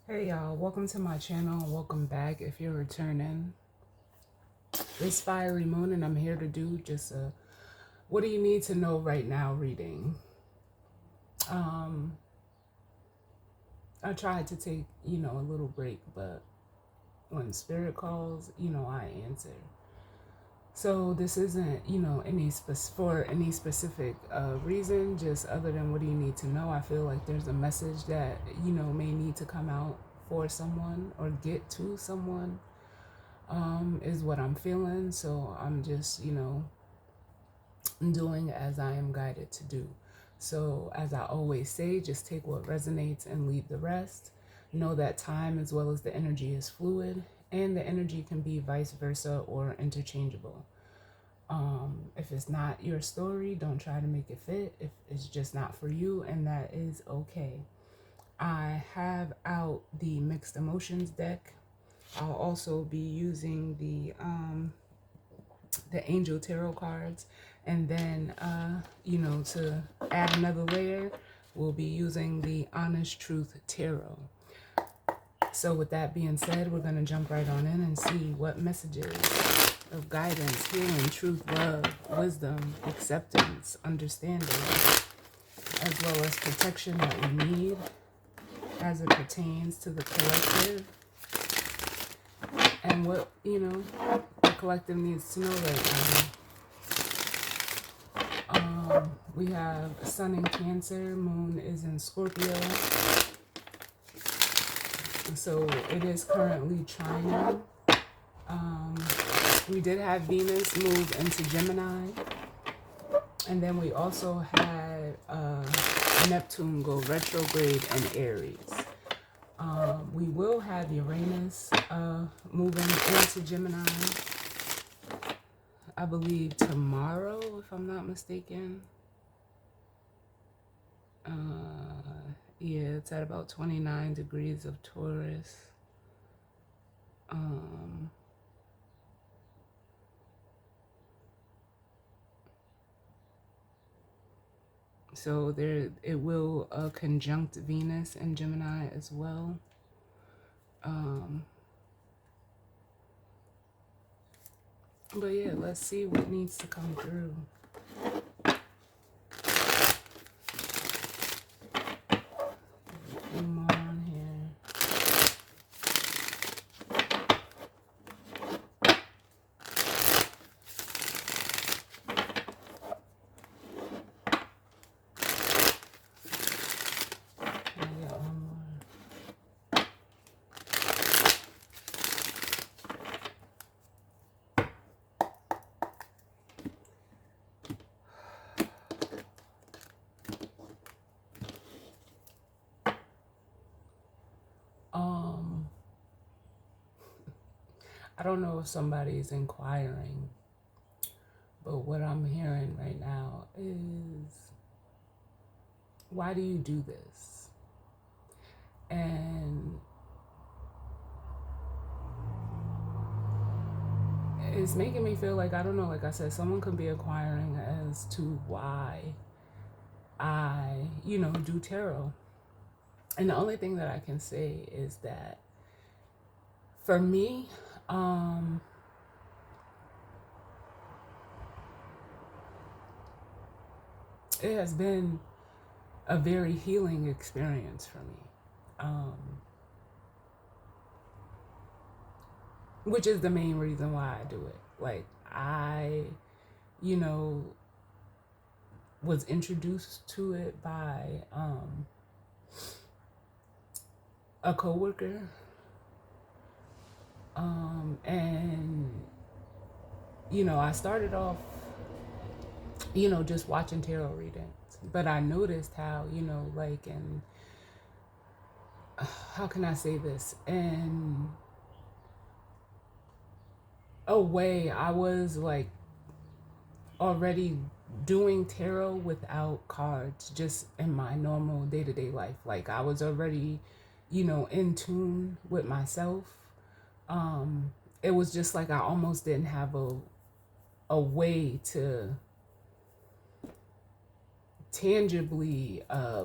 Hey y'all, welcome to my channel. Welcome back if you're returning. It's Fiery Moon and I'm here to do just a what do you need to know right now reading. I tried to take, a little break, but when spirit calls, I answer. So this isn't, for any specific reason, just other than what do you need to know. I feel like there's a message that, may need to come out for someone or get to someone. Is what I'm feeling. So I'm just, doing as I am guided to do. So, as I always say, just take what resonates and leave the rest. Know that time as well as the energy is fluid, and the energy can be vice versa or interchangeable. If it's not your story, don't try to make it fit. If it's just not for you, and that is okay. I have out the mixed emotions deck. I'll also be using the angel tarot cards, and then to add another layer, we'll be using the honest truth tarot. So with that being said, we're going to jump right on in and see what messages of guidance, healing, truth, love, wisdom, acceptance, understanding, as well as protection that we need as it pertains to the collective, and what the collective needs to know right now. We have Sun in Cancer, Moon is in Scorpio. So it is currently trining. We did have Venus move into Gemini. And then we also had Neptune go retrograde in Aries. We will have Uranus moving into Gemini, I believe tomorrow, if I'm not mistaken. Yeah, it's at about 29 degrees of Taurus. So it will conjunct Venus and Gemini as well. But yeah, let's see what needs to come through. A few more on here. I got one more. I don't know if somebody's inquiring, but what I'm hearing right now is, why do you do this? And it's making me feel like, I don't know, like I said, someone could be inquiring as to why I, do tarot. And the only thing that I can say is that for me, it has been a very healing experience for me, which is the main reason why I do it. Like, I, was introduced to it by a coworker, and I started off, just watching tarot readings, but I noticed how, like, and how can I say this? In a way, I was like already doing tarot without cards, just in my normal day-to-day life. Like, I was already, in tune with myself. It was just like I almost didn't have a way to tangibly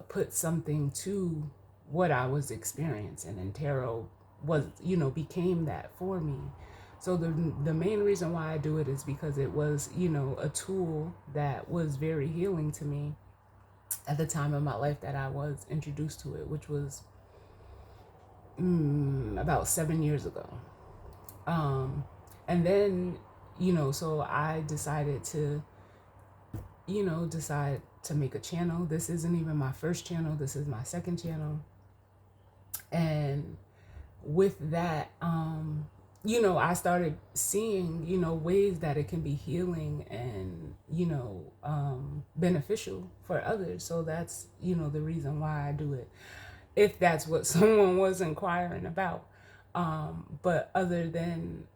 put something to what I was experiencing, and tarot was, became that for me. So the main reason why I do it is because it was, a tool that was very healing to me at the time of my life that I was introduced to it, which was about 7 years ago. And then, so I decided to, decide to make a channel. This isn't even my first channel. This is my second channel. And with that, I started seeing, ways that it can be healing and, beneficial for others. So that's, the reason why I do it, if that's what someone was inquiring about. But other than,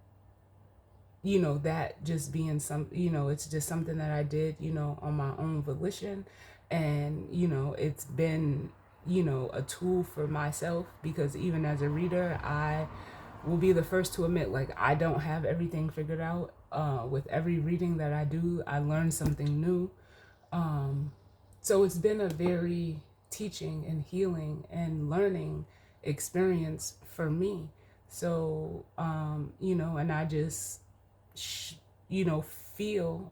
that just being it's just something that I did, on my own volition. And, it's been, a tool for myself, because even as a reader, I will be the first to admit, like, I don't have everything figured out. With every reading that I do, I learn something new. So it's been a very teaching and healing and learning experience for me. So, and I just, feel,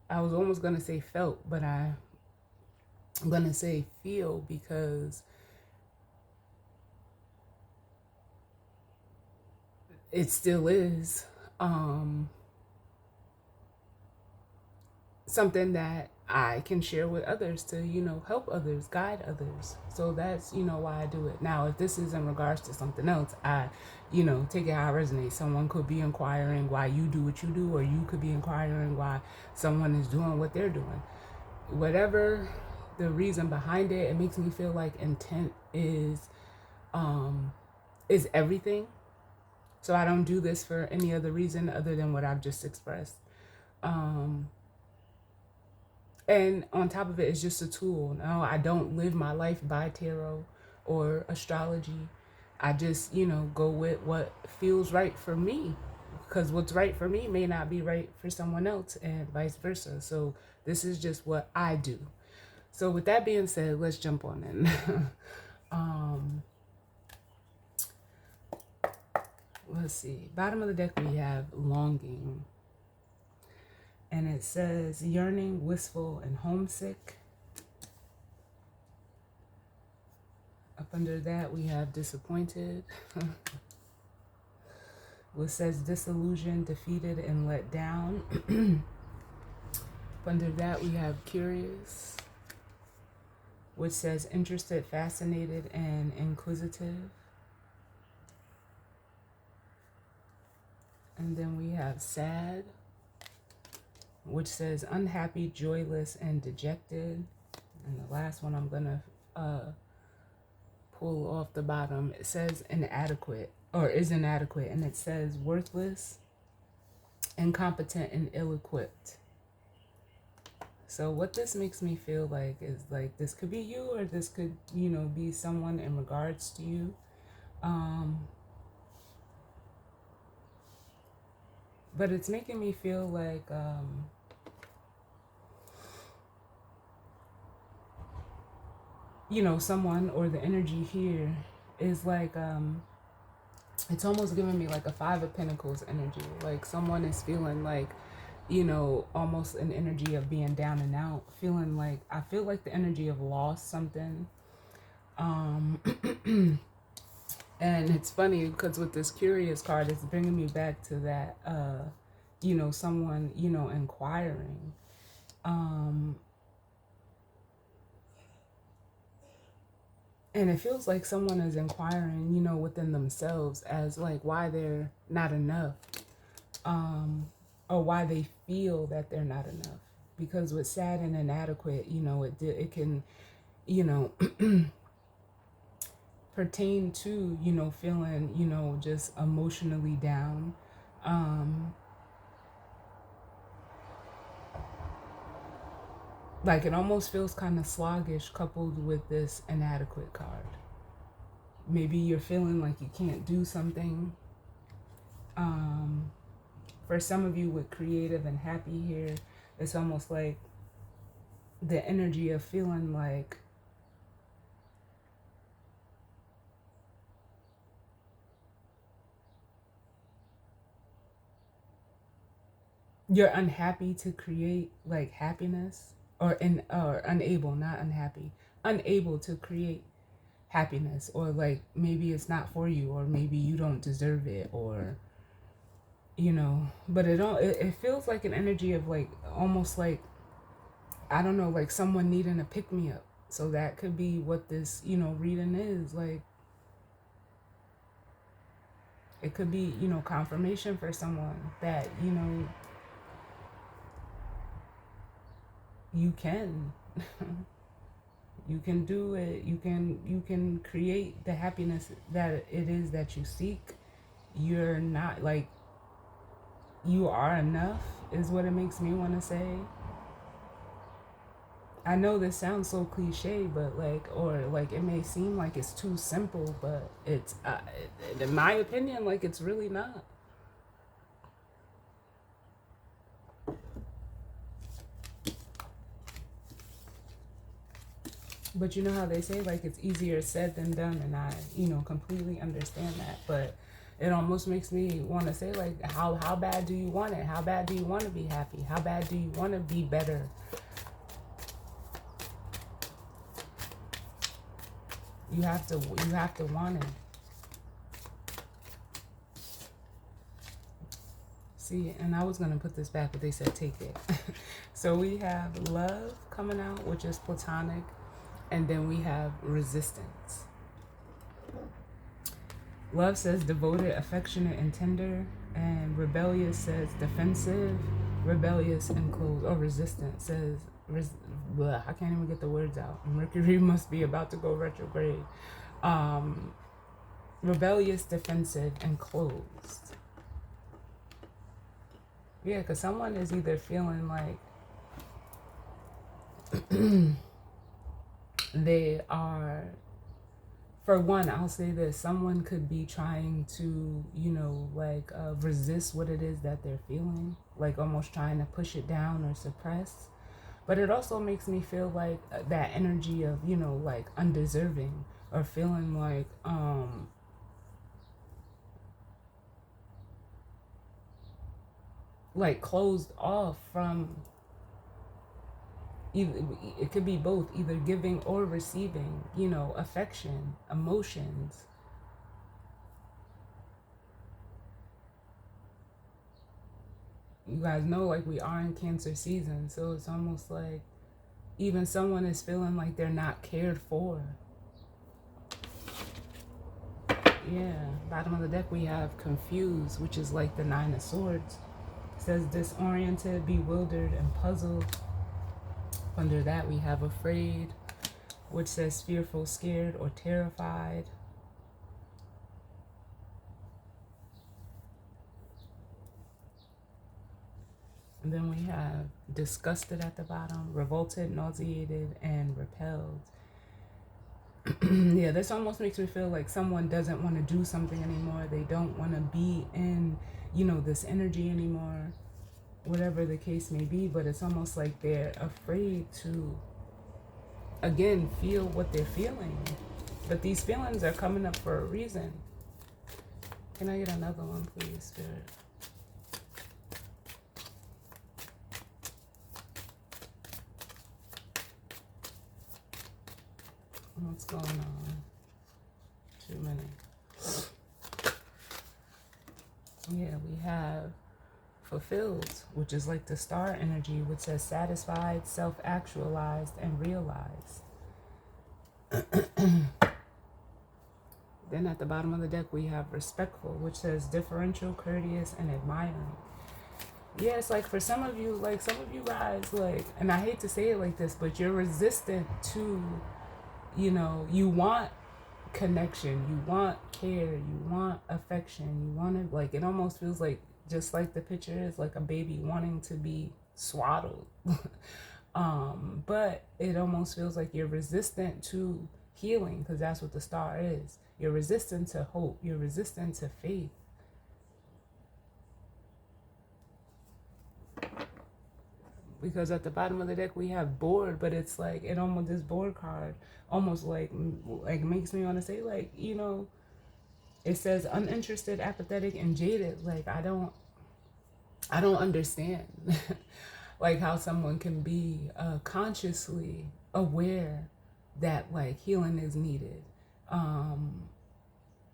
I was almost going to say felt, but I'm going to say feel, because it still is something that I can share with others to, help others, guide others. So that's, why I do it. Now, if this is in regards to something else, I, take it how it resonates. Someone could be inquiring why you do what you do, or you could be inquiring why someone is doing what they're doing. Whatever the reason behind it, it makes me feel like intent is everything. So I don't do this for any other reason other than what I've just expressed. And on top of it, it's just a tool. No, I don't live my life by tarot or astrology. I just, go with what feels right for me, because what's right for me may not be right for someone else, and vice versa. So this is just what I do. So with that being said, let's jump on in. Let's see. Bottom of the deck, we have longing. And it says yearning, wistful, and homesick. Up under that, we have disappointed. Which says disillusioned, defeated, and let down. Up under that, we have curious, which says interested, fascinated, and inquisitive. And then we have sad, which says unhappy, joyless, and dejected. And the last one I'm gonna pull off the bottom, it says inadequate, or is inadequate, and it says worthless, incompetent, and ill-equipped. So what this makes me feel like is like this could be you, or this could, be someone in regards to you. But it's making me feel like someone, or the energy here is like it's almost giving me like a Five of Pentacles energy. Like someone is feeling like, almost an energy of being down and out, feeling like, I feel like the energy of lost something. And it's funny because with this curious card, it's bringing me back to that, someone, inquiring. And it feels like someone is inquiring, within themselves as like why they're not enough, or why they feel that they're not enough. Because with sad and inadequate, it can, pertain to, feeling, just emotionally down. Like it almost feels kind of sluggish coupled with this inadequate card. Maybe you're feeling like you can't do something. For some of you with creative and happy here, it's almost like the energy of feeling like you're unhappy to create like happiness, or unable, not unhappy, unable to create happiness, or like maybe it's not for you, or maybe you don't deserve it, or but it feels like an energy of like almost like, I don't know, like someone needing a pick me up. So that could be what this reading is like. It could be confirmation for someone that you can you can do it. You can create the happiness that it is that you seek. You're not like, you are enough is what it makes me want to say. I know this sounds so cliche, but like, or like it may seem like it's too simple, but it's in my opinion, like it's really not. But you know how they say like it's easier said than done, and I completely understand that. But it almost makes me want to say like, how bad do you want it? How bad do you want to be happy? How bad do you want to be better? You have to want it. See, and I was gonna put this back, but they said take it. So we have love coming out, which is platonic, and then we have resistance. Love says devoted, affectionate, and tender, and rebellious says defensive, rebellious, and closed. Or resistant says I can't even get the words out. Mercury must be about to go retrograde. Rebellious, defensive, and closed. Yeah, because someone is either feeling like they are, for one, I'll say this, someone could be trying to, resist what it is that they're feeling, like almost trying to push it down or suppress. But it also makes me feel like that energy of, like undeserving, or feeling like closed off from, either, it could be both, either giving or receiving, affection, emotions. You guys know, like, we are in Cancer season, so it's almost like even someone is feeling like they're not cared for. Yeah, bottom of the deck we have confused, which is like the Nine of Swords. It says disoriented, bewildered, and puzzled. Under that we have afraid, which says fearful, scared, or terrified. And then we have disgusted at the bottom, revolted, nauseated, and repelled. Yeah, this almost makes me feel like someone doesn't want to do something anymore. They don't want to be in, this energy anymore, whatever the case may be. But it's almost like they're afraid to, again, feel what they're feeling. But these feelings are coming up for a reason. Can I get another one, please, Spirit? What's going on? Too many. Yeah, we have fulfilled, which is like the star energy, which says satisfied, self-actualized, and realized. Then at the bottom of the deck, we have respectful, which says differential, courteous, and admiring. Yeah, it's like for some of you, like some of you guys, like, and I hate to say it like this, but you're resistant to, you want connection, you want care, you want affection, you want to, like, it almost feels like, just like the picture is, like a baby wanting to be swaddled. But it almost feels like you're resistant to healing, because that's what the star is. You're resistant to hope, you're resistant to faith. Because at the bottom of the deck we have bored, but it's like, it almost, this board card almost like makes me want to say, like, it says uninterested, apathetic, and jaded. Like, I don't, I don't understand like how someone can be consciously aware that like healing is needed,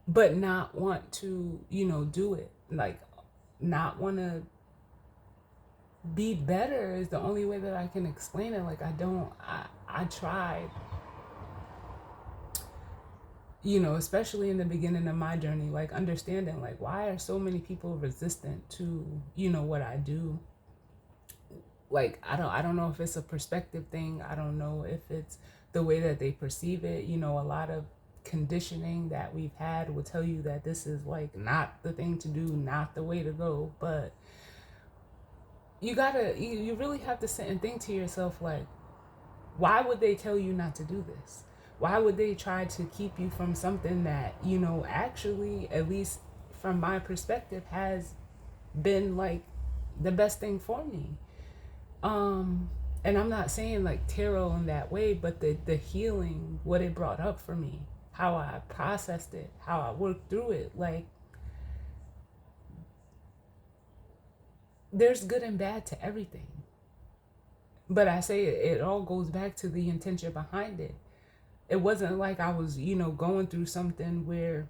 but not want to, do it. Like not want to be better is the only way that I can explain it. Like I tried, especially in the beginning of my journey, like understanding like why are so many people resistant to, what I do. Like I don't know if it's a perspective thing. I don't know if it's the way that they perceive it. A lot of conditioning that we've had will tell you that this is like not the thing to do, not the way to go. But you really have to sit and think to yourself, like, why would they tell you not to do this? Why would they try to keep you from something that, actually, at least from my perspective, has been like the best thing for me? And I'm not saying like tarot in that way, but the healing, what it brought up for me, how I processed it, how I worked through it. Like, there's good and bad to everything. But I say it all goes back to the intention behind it. It wasn't like I was, going through something where,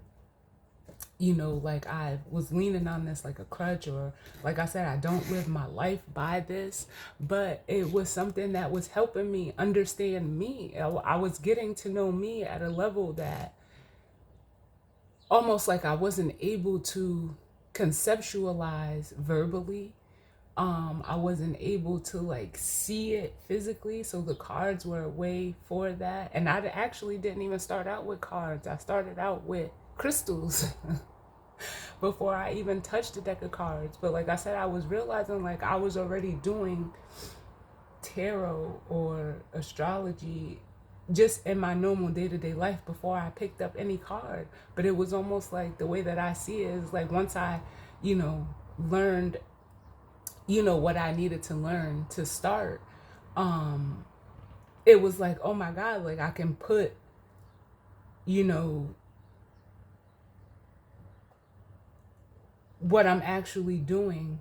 like I was leaning on this like a crutch, or like I said, I don't live my life by this, but it was something that was helping me understand me. I was getting to know me at a level that almost like I wasn't able to conceptualize verbally. I wasn't able to like see it physically, so the cards were a way for that. And I actually didn't even start out with cards. I started out with crystals before I even touched a deck of cards. But like I said, I was realizing like I was already doing tarot or astrology just in my normal day-to-day life before I picked up any card. But it was almost like the way that I see it is like once I, learned what I needed to learn to start, it was like, oh my God, like I can put, what I'm actually doing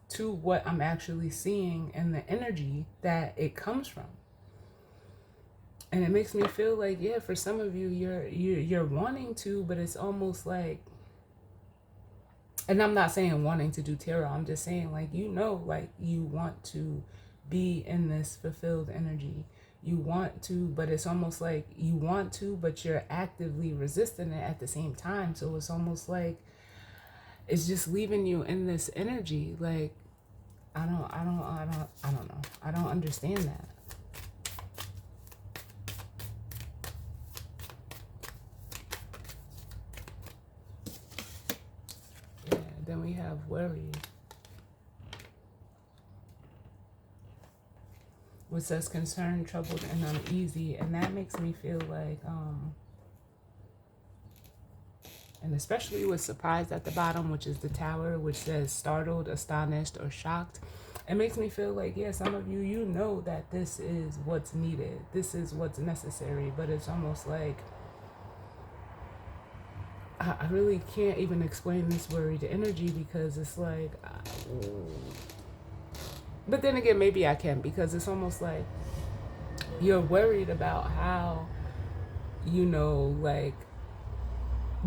to what I'm actually seeing and the energy that it comes from. And it makes me feel like, yeah, for some of you, you're wanting to, but it's almost like, and I'm not saying wanting to do tarot, I'm just saying like, like you want to be in this fulfilled energy. You want to, but it's almost like you want to, but you're actively resisting it at the same time. So it's almost like it's just leaving you in this energy. Like, I don't know. I don't understand that. Yeah, then we have worry, which says concerned, troubled, and uneasy. And that makes me feel like, and especially with surprised at the bottom, which is the tower, which says startled, astonished, or shocked. It makes me feel like, yeah, some of you, know that this is what's needed. This is what's necessary. But it's almost like, I really can't even explain this worried energy because it's like, but then again, maybe I can, because it's almost like you're worried about how, like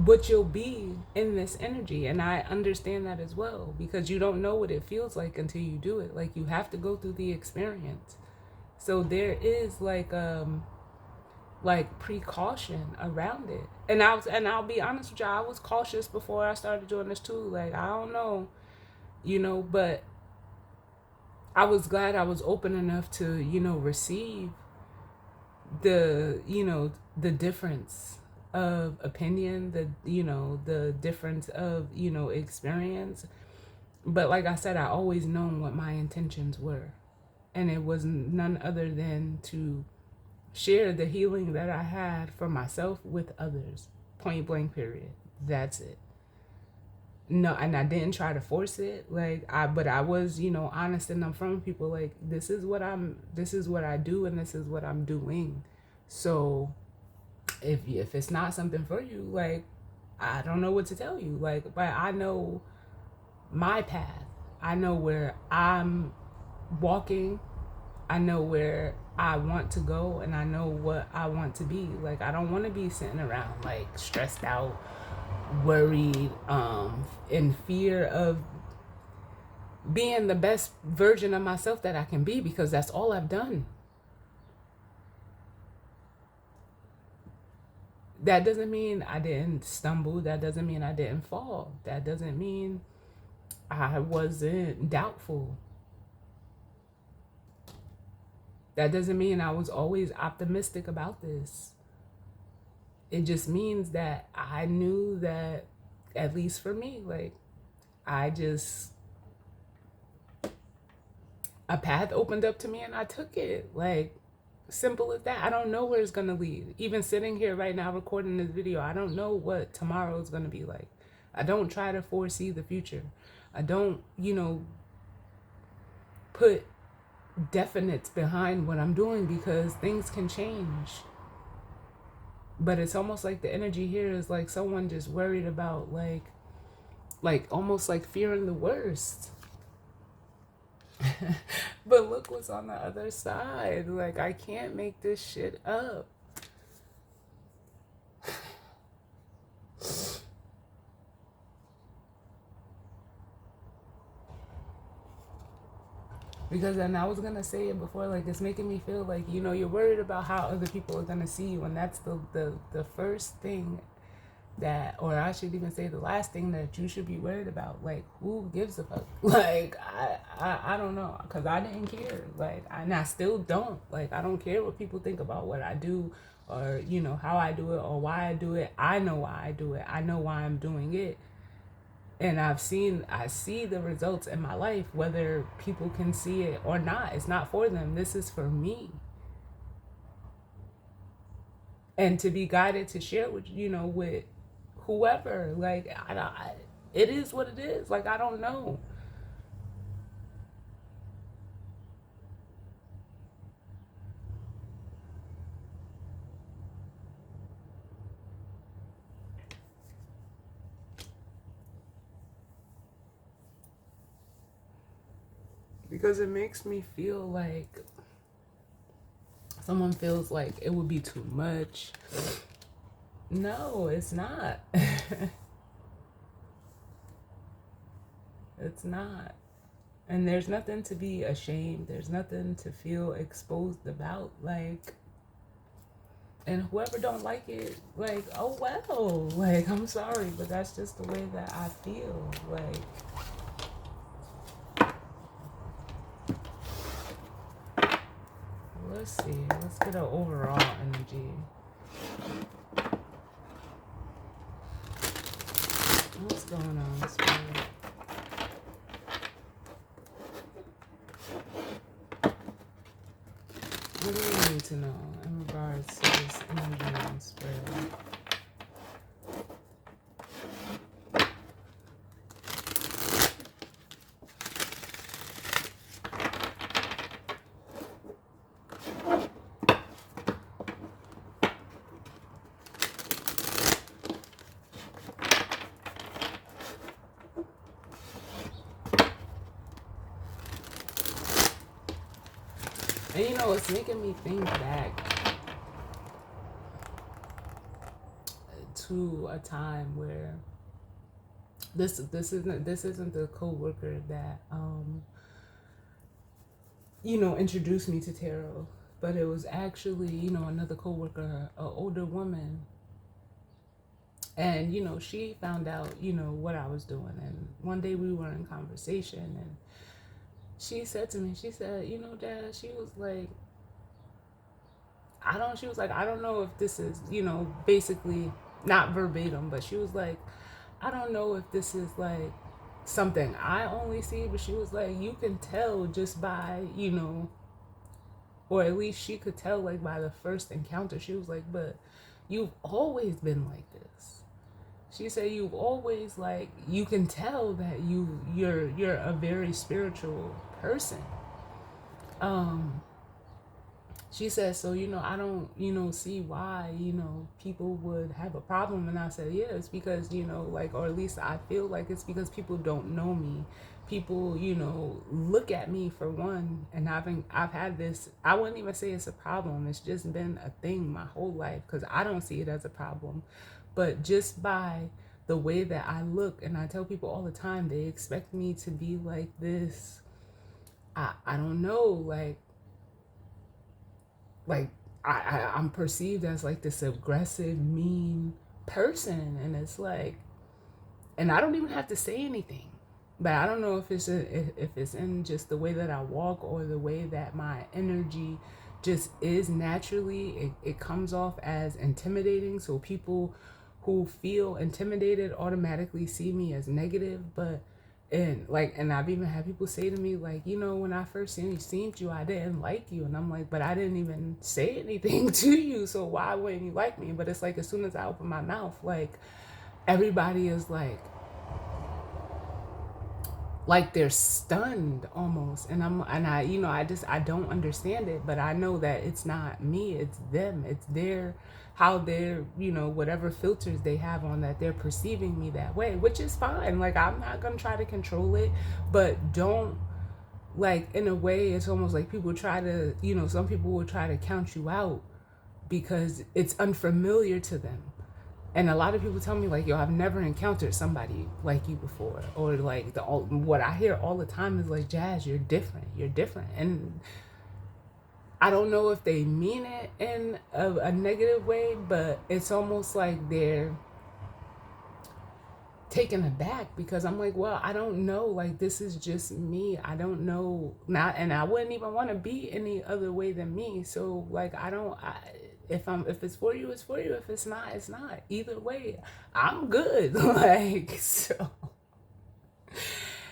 what you'll be in this energy. And I understand that as well, because you don't know what it feels like until you do it. Like you have to go through the experience. So there is like precaution around it. And I'll be honest with y'all, I was cautious before I started doing this too. Like I don't know, but I was glad I was open enough to, receive the, the difference of opinion, the difference of, experience. But like I said, I always known what my intentions were. And it was none other than to share the healing that I had for myself with others. Point blank, period. That's it. No, and I didn't try to force it. But I was, honest and upfront with people. Like, this is what I do, and this is what I'm doing. So if it's not something for you, like, I don't know what to tell you. Like, but I know my path. I know where I'm walking. I know where I want to go, and I know what I want to be. Like, I don't want to be sitting around like stressed out, worried, in fear of being the best version of myself that I can be, because that's all I've done. That doesn't mean I didn't stumble. That doesn't mean I didn't fall. That doesn't mean I wasn't doubtful. That doesn't mean I was always optimistic about this. It just means that I knew that, at least for me, like, a path opened up to me and I took it. Like, simple as that. I don't know where it's going to lead. Even sitting here right now recording this video, I don't know what tomorrow is going to be like. I don't try to foresee the future. I don't, put definites behind what I'm doing, because things can change. But it's almost like the energy here is like someone just worried about like almost like fearing the worst. But look what's on the other side. Like, I can't make this shit up. Because then I was gonna say it before, like, it's making me feel like, you're worried about how other people are gonna see you, and that's the first thing that, or I should even say the last thing that you should be worried about. Like, who gives a fuck? Like, I don't know, because I didn't care. Like, and I still don't. Like, I don't care what people think about what I do, or how I do it, or why I do it. I know why I do it. I know why I'm doing it. And I see the results in my life, whether people can see it or not. It's not for them. This is for me. And to be guided to share with, with whoever. Like, it is what it is. Like, I don't know. Because it makes me feel like someone feels like it would be too much. No, it's not. It's not. And there's nothing to be ashamed. There's nothing to feel exposed about. Like, and whoever don't like it, like, oh well. Like, I'm sorry, but that's just the way that I feel. Like, let's see. Let's get an overall energy. What's going on, Spirit? What do you need to know in regards to this energy and Spirit? And it's making me think back to a time where this isn't the coworker that introduced me to tarot, but it was actually another coworker, an older woman, and she found out what I was doing, and one day we were in conversation, and she said to me, she said, Dad, she was like, I don't know if this is, basically not verbatim, but she was like, I don't know if this is like something I only see, but she was like, you can tell just by, or at least she could tell like by the first encounter. She was like, but you've always been like this. She said, you've always, like, you can tell that you're a very spiritual person. she said, so, I don't, see why, people would have a problem. And I said, yeah, it's because, like, or at least I feel like it's because people don't know me. People, look at me for one. And I've had this, I wouldn't even say it's a problem. It's just been a thing my whole life, because I don't see it as a problem. But just by the way that I look, and I tell people all the time, they expect me to be like this. I don't know, like I'm perceived as like this aggressive, mean person, and it's like, and I don't even have to say anything, but I don't know if it's in just the way that I walk or the way that my energy just is naturally. It comes off as intimidating, so people who feel intimidated automatically see me as negative. But and I've even had people say to me, like, when I first seen you, I didn't like you. And I'm like, but I didn't even say anything to you, so why wouldn't you like me? But it's like, as soon as I open my mouth, like, everybody is like they're stunned almost. And I don't understand it, but I know that it's not me, it's them. It's how they're, whatever filters they have on that, they're perceiving me that way, which is fine. Like, I'm not gonna try to control it, but don't, like, in a way, it's almost like people try to, some people will try to count you out because it's unfamiliar to them. And a lot of people tell me, like, yo, I've never encountered somebody like you before. Or like, what I hear all the time is like, Jazz, you're different. And I don't know if they mean it in a negative way, but it's almost like they're taken aback, because I'm like, well, I don't know. Like, this is just me. I don't know. And I wouldn't even want to be any other way than me. So, like, if it's for you, it's for you. If it's not, it's not. Either way, I'm good. Like, so,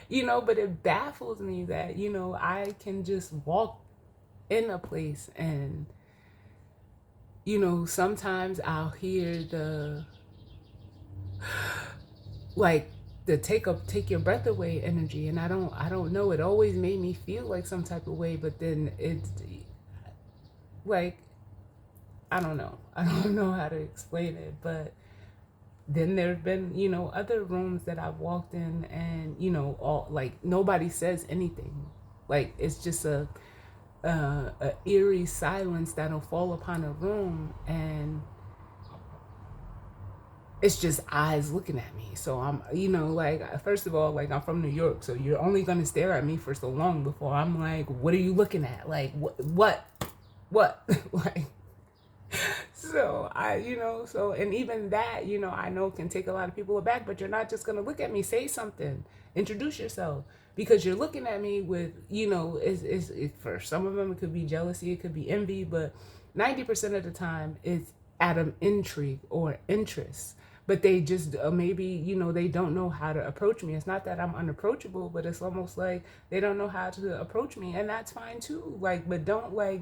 but it baffles me that, I can just walk in a place and, sometimes I'll hear the take your breath away energy, and I don't know, it always made me feel like some type of way. But then it's like, I don't know how to explain it. But then there've been, other rooms that I've walked in, and, all, like, nobody says anything. Like, it's just a eerie silence that'll fall upon a room, and it's just eyes looking at me. So I'm, like, first of all, like, I'm from New York, so you're only gonna stare at me for so long before I'm like, what are you looking at? Like, what? Like, so and even that, I know can take a lot of people aback, but you're not just gonna look at me. Say something, introduce yourself, because you're looking at me with, is for some of them it could be jealousy, it could be envy, but 90% of the time it's out of intrigue or interest. But they just maybe, they don't know how to approach me. It's not that I'm unapproachable, but it's almost like they don't know how to approach me, and that's fine too. Like, but don't, like,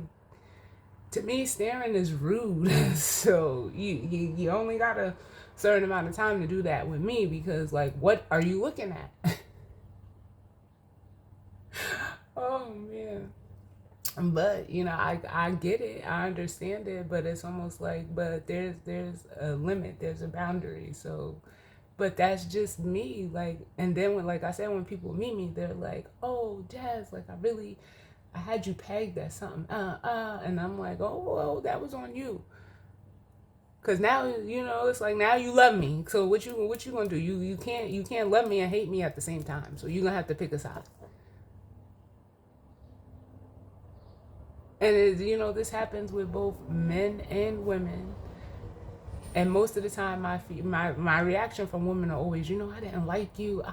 to me, staring is rude. So you only got a certain amount of time to do that with me, because, like, what are you looking at? Oh man. But I get it, I understand it, but it's almost like, but there's a limit, there's a boundary. So, but that's just me. Like, and then when, like I said, when people meet me, they're like, oh, Jazz, like, I had you pegged at something, and I'm like, oh, well, that was on you. Cause now, it's like, now you love me. So what you gonna do? You can't love me and hate me at the same time. So you're gonna have to pick a side. And this happens with both men and women. And most of the time, my reaction from women are always, I didn't like you,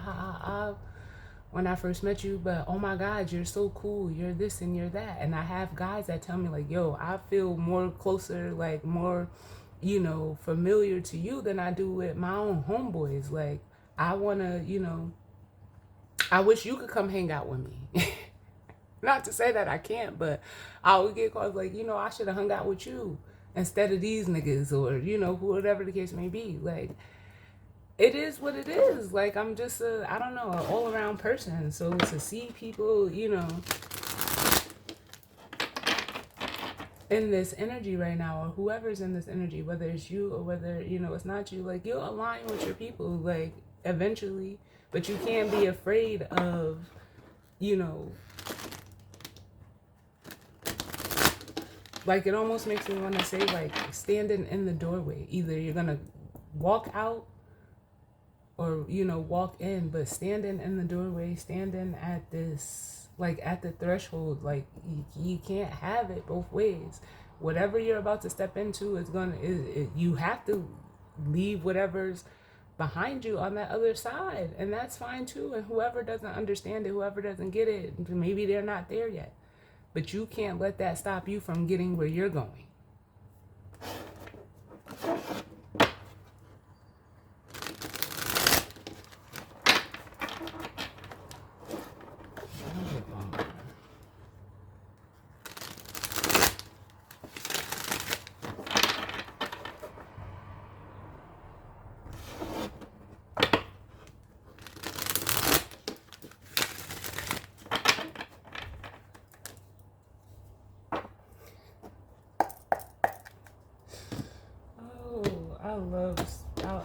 when I first met you, but oh my God, you're so cool, you're this and you're that. And I have guys that tell me, like, yo, I feel more closer, like, more, familiar to you than I do with my own homeboys. Like, I wanna, I wish you could come hang out with me. Not to say that I can't, but I would get calls like, I should have hung out with you instead of these niggas, or, whatever the case may be. Like, it is what it is. Like, I'm just an all around person. So to see people, in this energy right now, or whoever's in this energy, whether it's you or whether, it's not you, like, you'll align with your people, like, eventually. But you can't be afraid of, like, it almost makes me want to say, like, standing in the doorway. Either you're going to walk out or, walk in, but standing in the doorway, standing at this, like, at the threshold, like, you can't have it both ways. Whatever you're about to step into is you have to leave whatever's behind you on that other side, and that's fine too. And whoever doesn't understand it, whoever doesn't get it, maybe they're not there yet, but you can't let that stop you from getting where you're going.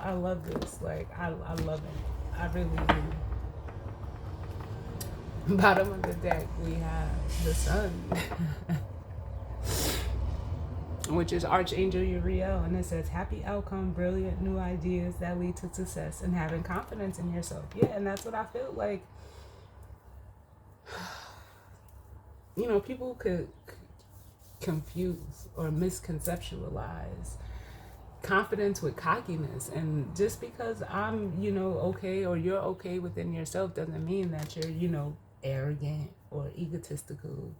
I love this. Like, I love it. I really do. Bottom of the deck, we have the Sun, which is Archangel Uriel, and it says happy outcome, brilliant new ideas that lead to success, and having confidence in yourself. Yeah, and that's what I feel like. People could confuse or misconceptualize confidence with cockiness, and just because I'm okay, or you're okay within yourself, doesn't mean that you're arrogant or egotistical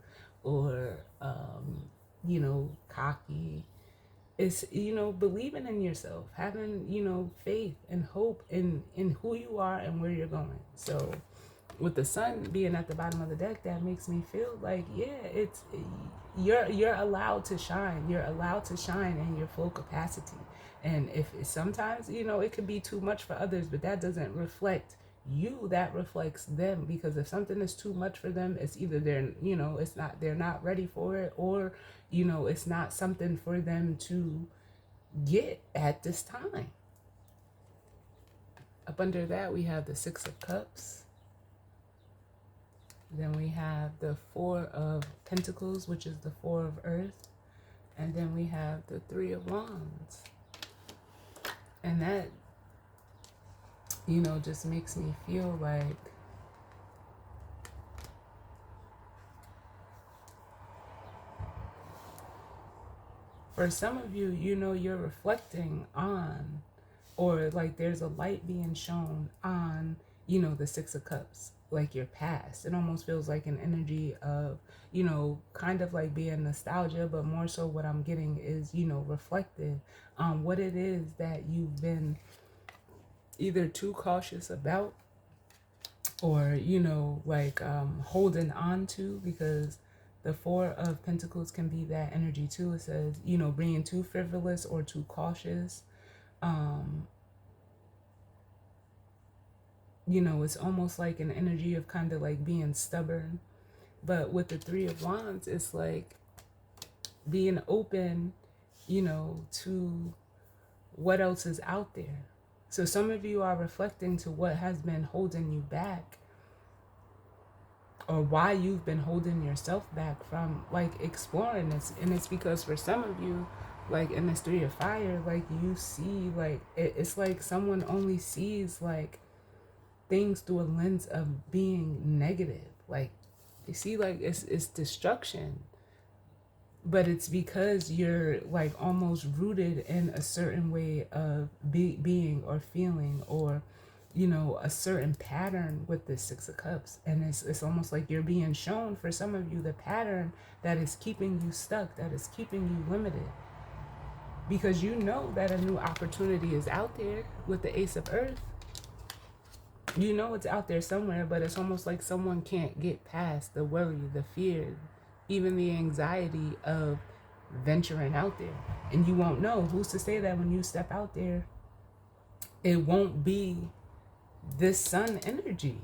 or cocky. It's believing in yourself, having faith and hope in who you are and where you're going. So with the Sun being at the bottom of the deck, that makes me feel like, it's you're allowed to shine. You're allowed to shine in your full capacity. And if sometimes, it could be too much for others, but that doesn't reflect you, that reflects them. Because if something is too much for them, it's either they're not ready for it, or, it's not something for them to get at this time. Up under that, we have the Six of Cups. Then we have the Four of Pentacles, which is the Four of Earth. And then we have the Three of Wands. And that, just makes me feel like for some of you, you're reflecting on, or like there's a light being shown on, the Six of Cups, like your past. It almost feels like an energy of, kind of like being nostalgia, but more so what I'm getting is, reflective on what it is that you've been either too cautious about, or, holding on to, because the Four of Pentacles can be that energy too. It says, being too frivolous or too cautious. It's almost like an energy of kind of like being stubborn. But with the Three of Wands, it's like being open, to what else is out there. So some of you are reflecting to what has been holding you back, or why you've been holding yourself back from like exploring this. And it's because for some of you, like in this Three of Fire, like you see, like it's like someone only sees like things through a lens of being negative. Like you see, like it's destruction, but it's because you're like almost rooted in a certain way of being or feeling, or a certain pattern with the Six of Cups. And it's almost like you're being shown, for some of you, the pattern that is keeping you stuck, that is keeping you limited, because that a new opportunity is out there with the Ace of Earth. It's out there somewhere, but it's almost like someone can't get past the worry, the fear, even the anxiety of venturing out there. And you won't know. Who's to say that when you step out there, it won't be this Sun energy?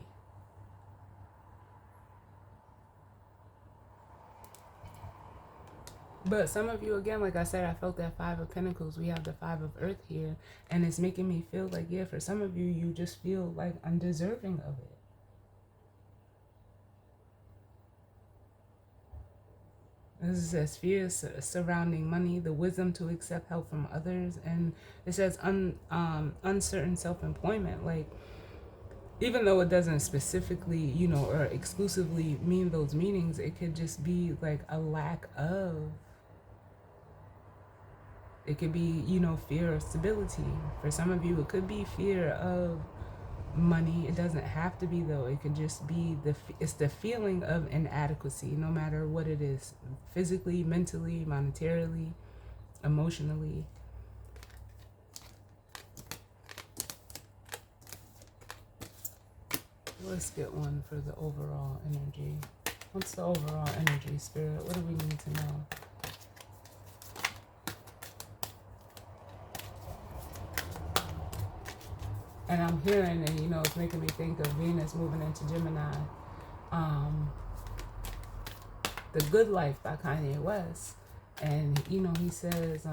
But some of you, again, like I said, I felt that Five of Pentacles. We have the Five of Earth here. And it's making me feel like, yeah, for some of you, you just feel like undeserving of it. This says fears surrounding money, the wisdom to accept help from others. And it says uncertain self-employment. Like, even though it doesn't specifically, you know, or exclusively mean those meanings, it could just be like a lack of. It could be, you know, fear of stability. For some of you, it could be fear of money. It doesn't have to be, though. It could just be it's the feeling of inadequacy, no matter what it is, physically, mentally, monetarily, emotionally. Let's get one for the overall energy. What's the overall energy, Spirit? What do we need to know? And I'm hearing, and you know, it's making me think of Venus moving into Gemini. The Good Life by Kanye West. And, you know, he says,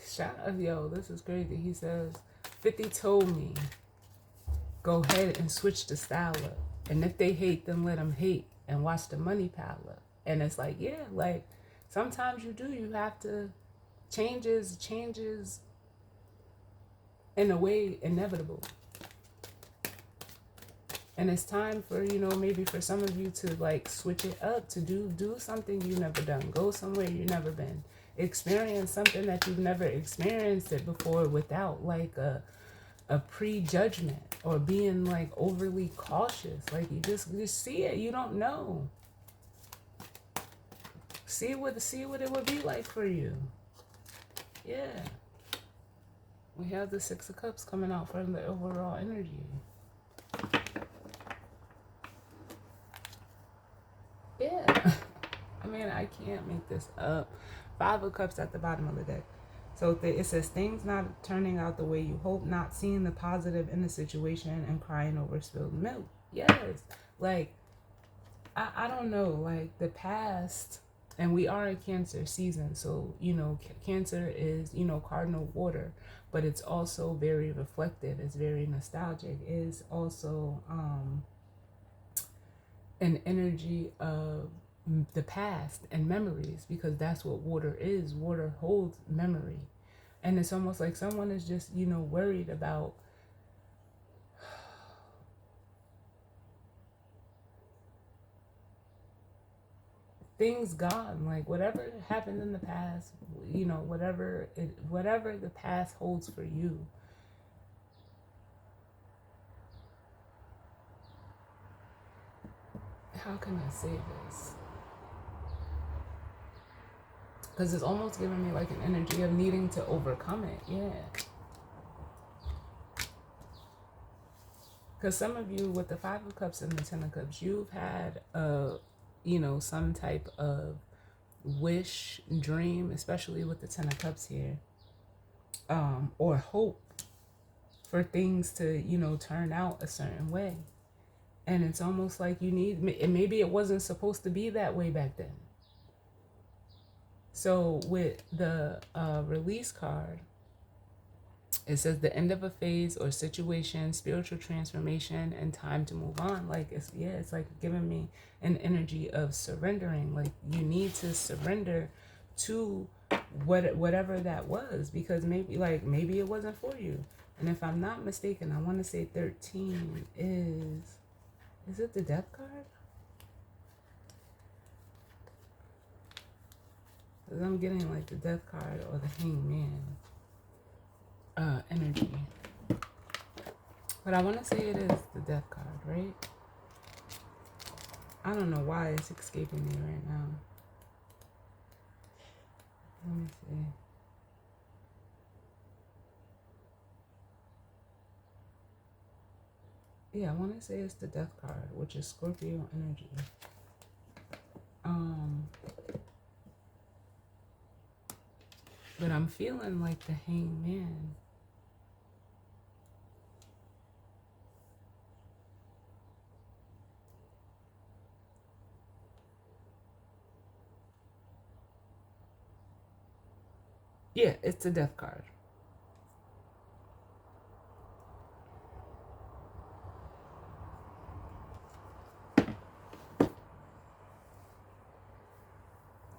shout out, yo, this is crazy. He says, 50 told me, go ahead and switch the style up. And if they hate, then let them hate and watch the money pile up. And it's like, yeah, like sometimes you have to, changes in a way inevitable. And it's time for, you know, maybe for some of you to like switch it up, to do something you've never done, go somewhere you've never been, experience something that you've never experienced it before without like a prejudgment or being like overly cautious. Like you just see it, you don't know. See what it would be like for you. Yeah. We have the Six of Cups coming out from the overall energy. Yeah. I mean, I can't make this up. Five of Cups at the bottom of the deck. So it says things not turning out the way you hope, not seeing the positive in the situation, and crying over spilled milk. Yes. Like, I don't know. Like, the past, and we are in Cancer season. So, you know, Cancer is, you know, cardinal water. But it's also very reflective. It's very nostalgic. It's also an energy of the past and memories, because that's what water is. Water holds memory. And it's almost like someone is just, you know, worried about things gone, like whatever happened in the past, you know, whatever the past holds for you. How can I say this? Because it's almost giving me like an energy of needing to overcome it. Yeah. Because some of you with the Five of Cups and the Ten of Cups, you've had you know, some type of wish, dream, especially with the Ten of Cups here, or hope for things to, you know, turn out a certain way. And it's almost like you need, maybe it wasn't supposed to be that way back then. So with the release card, it says the end of a phase or situation, spiritual transformation, and time to move on. Like, it's like giving me an energy of surrendering. Like, you need to surrender to whatever that was, because maybe it wasn't for you. And if I'm not mistaken, I want to say 13 is it the Death card? Because I'm getting like the Death card or the Hanged Man energy. But I want to say it is the Death card, right? I don't know why it's escaping me right now. Let me see. Yeah, I want to say it's the Death card, which is Scorpio energy. But I'm feeling like the Hanged Man. Yeah, it's the Death card.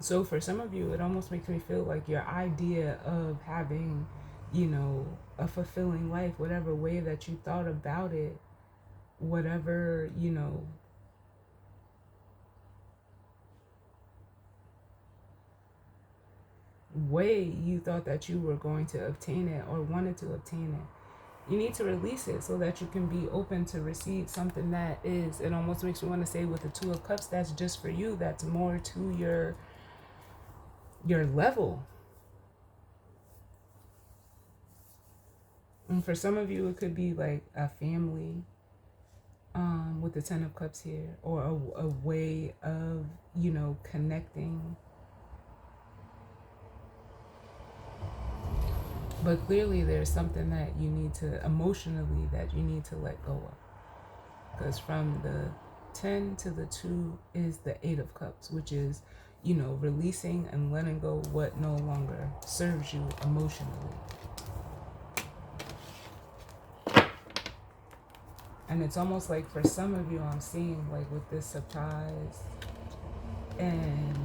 So for some of you, it almost makes me feel like your idea of having, a fulfilling life, whatever way that you thought about it, whatever, way you thought that you were going to obtain it or wanted to obtain it. You need to release it so that you can be open to receive something that is, it almost makes me want to say with the Two of Cups, that's just for you, that's more to your level. And for some of you, it could be like a family, with the Ten of Cups here, or a way of, connecting. But clearly there's something that you need to, emotionally, that you need to let go of. Because from the 10 to the 2 is the 8 of Cups, which is, releasing and letting go what no longer serves you emotionally. And it's almost like for some of you, I'm seeing like with this surprise and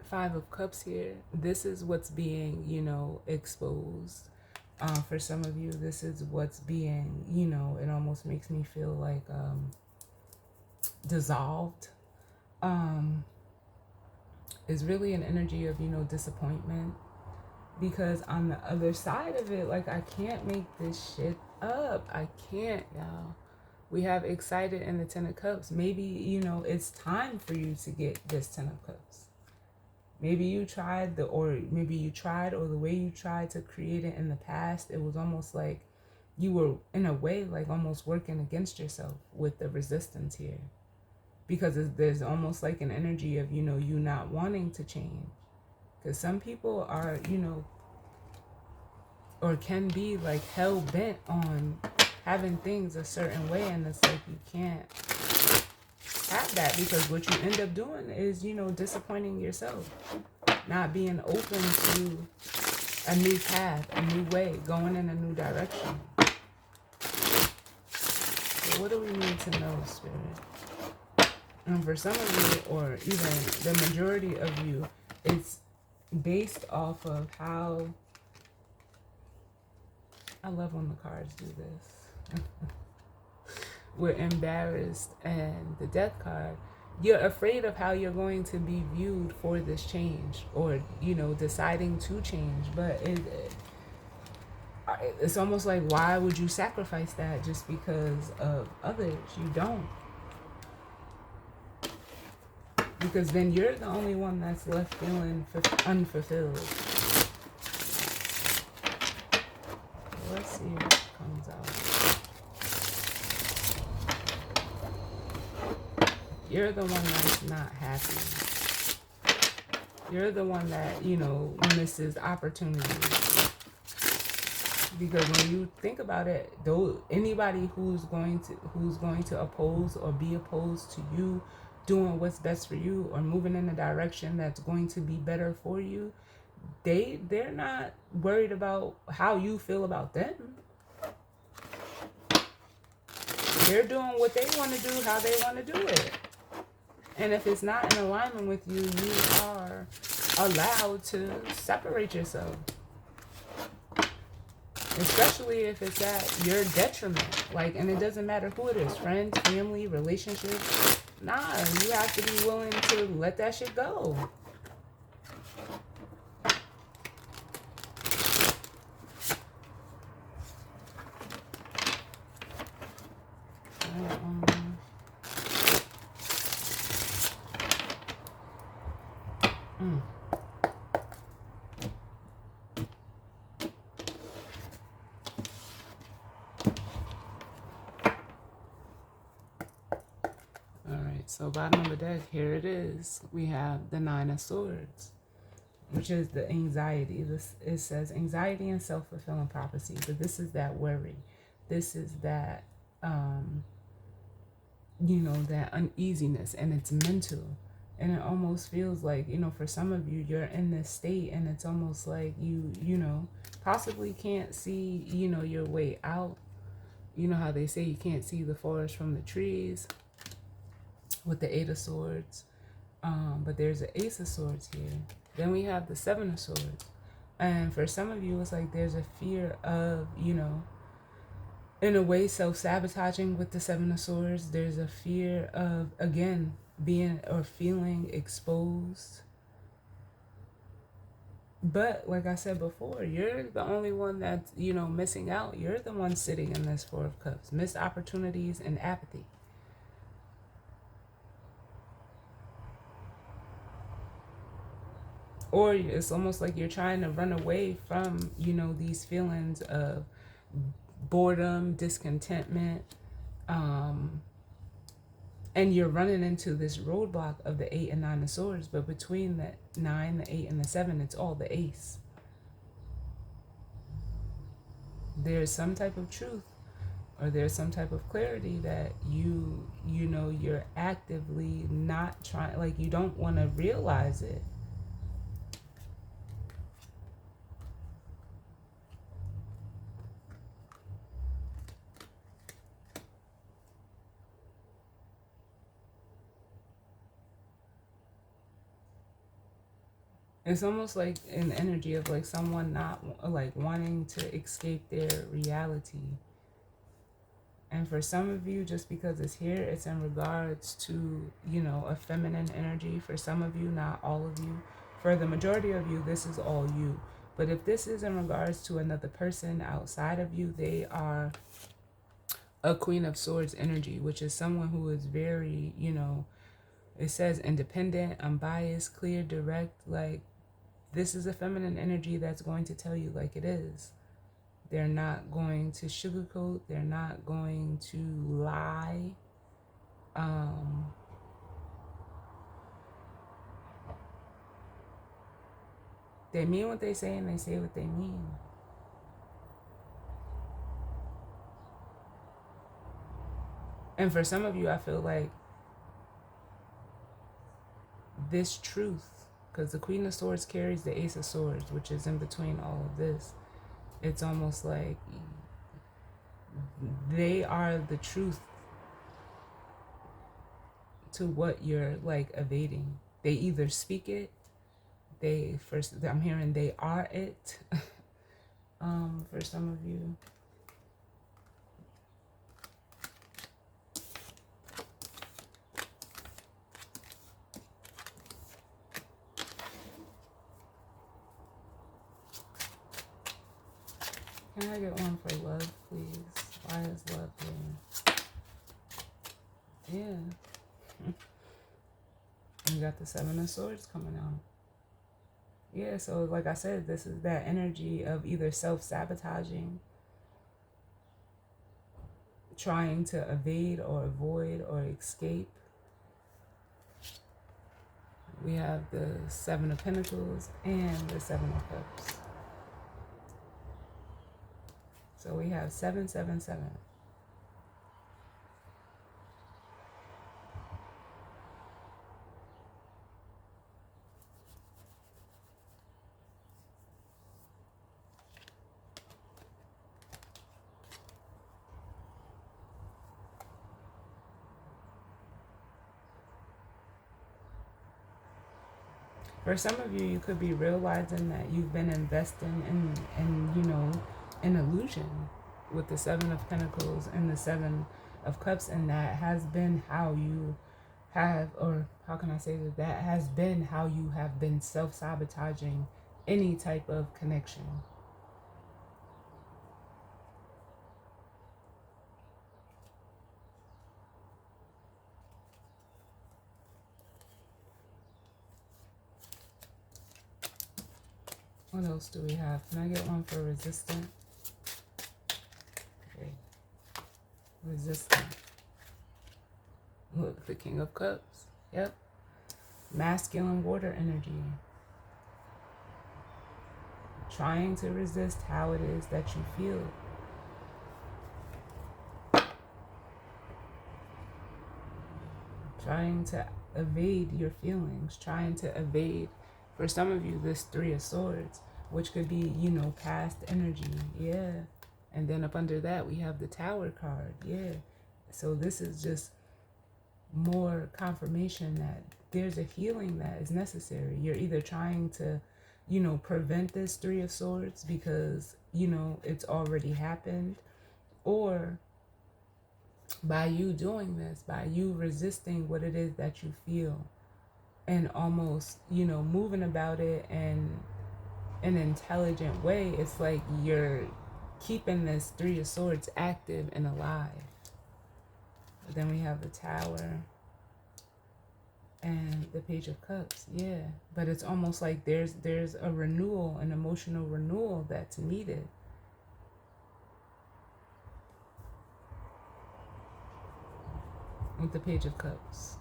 5 of Cups here, this is what's being, exposed. For some of you, this is what's being, it almost makes me feel like dissolved. Is really an energy of, disappointment. Because on the other side of it, like, I can't make this shit up. I can't, y'all. We have excited in the 10 of Cups. Maybe, it's time for you to get this 10 of Cups. Maybe you tried, or the way you tried to create it in the past, it was almost like you were, in a way, like almost working against yourself with the resistance here. Because there's almost like an energy of, you not wanting to change. Because some people are, or can be like hell bent on having things a certain way, and it's like you can't have that, because what you end up doing is, disappointing yourself, not being open to a new path, a new way, going in a new direction. So what do we need to know, Spirit? And for some of you, or even the majority of you, it's based off of how, I love when the cards do this. We're embarrassed, and the Death card, you're afraid of how you're going to be viewed for this change, or, deciding to change. But it's almost like, why would you sacrifice that just because of others? You don't. Because then you're the only one that's left feeling unfulfilled. Let's see what comes out. You're the one that's not happy. You're the one that, misses opportunities. Because when you think about it, though, anybody who's going to oppose or be opposed to you doing what's best for you, or moving in a direction that's going to be better for you, they're not worried about how you feel about them. They're doing what they want to do, how they want to do it. And if it's not in alignment with you, you are allowed to separate yourself. Especially if it's at your detriment. Like, and it doesn't matter who it is, friends, family, relationships. Nah, you have to be willing to let that shit go. So bottom of the deck, here it is. We have the 9 of Swords, which is the anxiety. It says anxiety and self-fulfilling prophecy. But this is that worry. This is that, that uneasiness, and it's mental. And it almost feels like, for some of you, you're in this state and it's almost like you possibly can't see, your way out. You know how they say you can't see the forest from the trees with the Eight of Swords. But there's an Ace of Swords here. Then we have the Seven of Swords. And for some of you, it's like there's a fear of, in a way, self-sabotaging with the Seven of Swords. There's a fear of, again, being or feeling exposed. But like I said before, you're the only one that's, missing out. You're the one sitting in this Four of Cups. Missed opportunities and apathy. Or it's almost like you're trying to run away from, these feelings of boredom, discontentment, and you're running into this roadblock of the 8 and 9 of Swords. But between the 9, the 8, and the 7, it's all the Ace. There's some type of truth, or there's some type of clarity that you're actively not trying, like you don't want to realize it. It's almost like an energy of like someone not like wanting to escape their reality. And for some of you, just because it's here, it's in regards to, a feminine energy. For some of you, not all of you. For the majority of you, this is all you. But if this is in regards to another person outside of you, they are a Queen of Swords energy, which is someone who is very, it says independent, unbiased, clear, direct. Like, this is a feminine energy that's going to tell you like it is. They're not going to sugarcoat. They're not going to lie. They mean what they say and they say what they mean. And for some of you, I feel like this truth, because the Queen of Swords carries the Ace of Swords, which is in between all of this. It's almost like they are the truth to what you're like evading. They either speak it, I'm hearing they are it. For some of you. Can I get one for love, please? Why is love here? Yeah. You got the Seven of Swords coming out. Yeah, so like I said, this is that energy of either self-sabotaging, trying to evade or avoid or escape. We have the Seven of Pentacles and the Seven of Cups. So we have 777. For some of you, you could be realizing that you've been investing in an illusion with the Seven of Pentacles and the Seven of Cups, and that has been how you have, or how can I say that has been how you have been self-sabotaging any type of connection. What else do we have? Can I get one for resistant? Okay. Resistant. Look, the King of Cups. Yep. Masculine water energy. Trying to resist how it is that you feel. Trying to evade your feelings, trying to evade, for some of you, this Three of Swords, which could be, you know, past energy. Yeah. And then up under that, we have the Tower card. Yeah. So this is just more confirmation that there's a healing that is necessary. You're either trying to, you know, prevent this Three of Swords because, you know, it's already happened, or by you doing this, by you resisting what it is that you feel and almost, you know, moving about it in an intelligent way, it's like you're keeping this Three of Swords active and alive. But then we have the Tower and the Page of Cups. Yeah, but it's almost like there's a renewal, an emotional renewal that's needed. With the Page of Cups,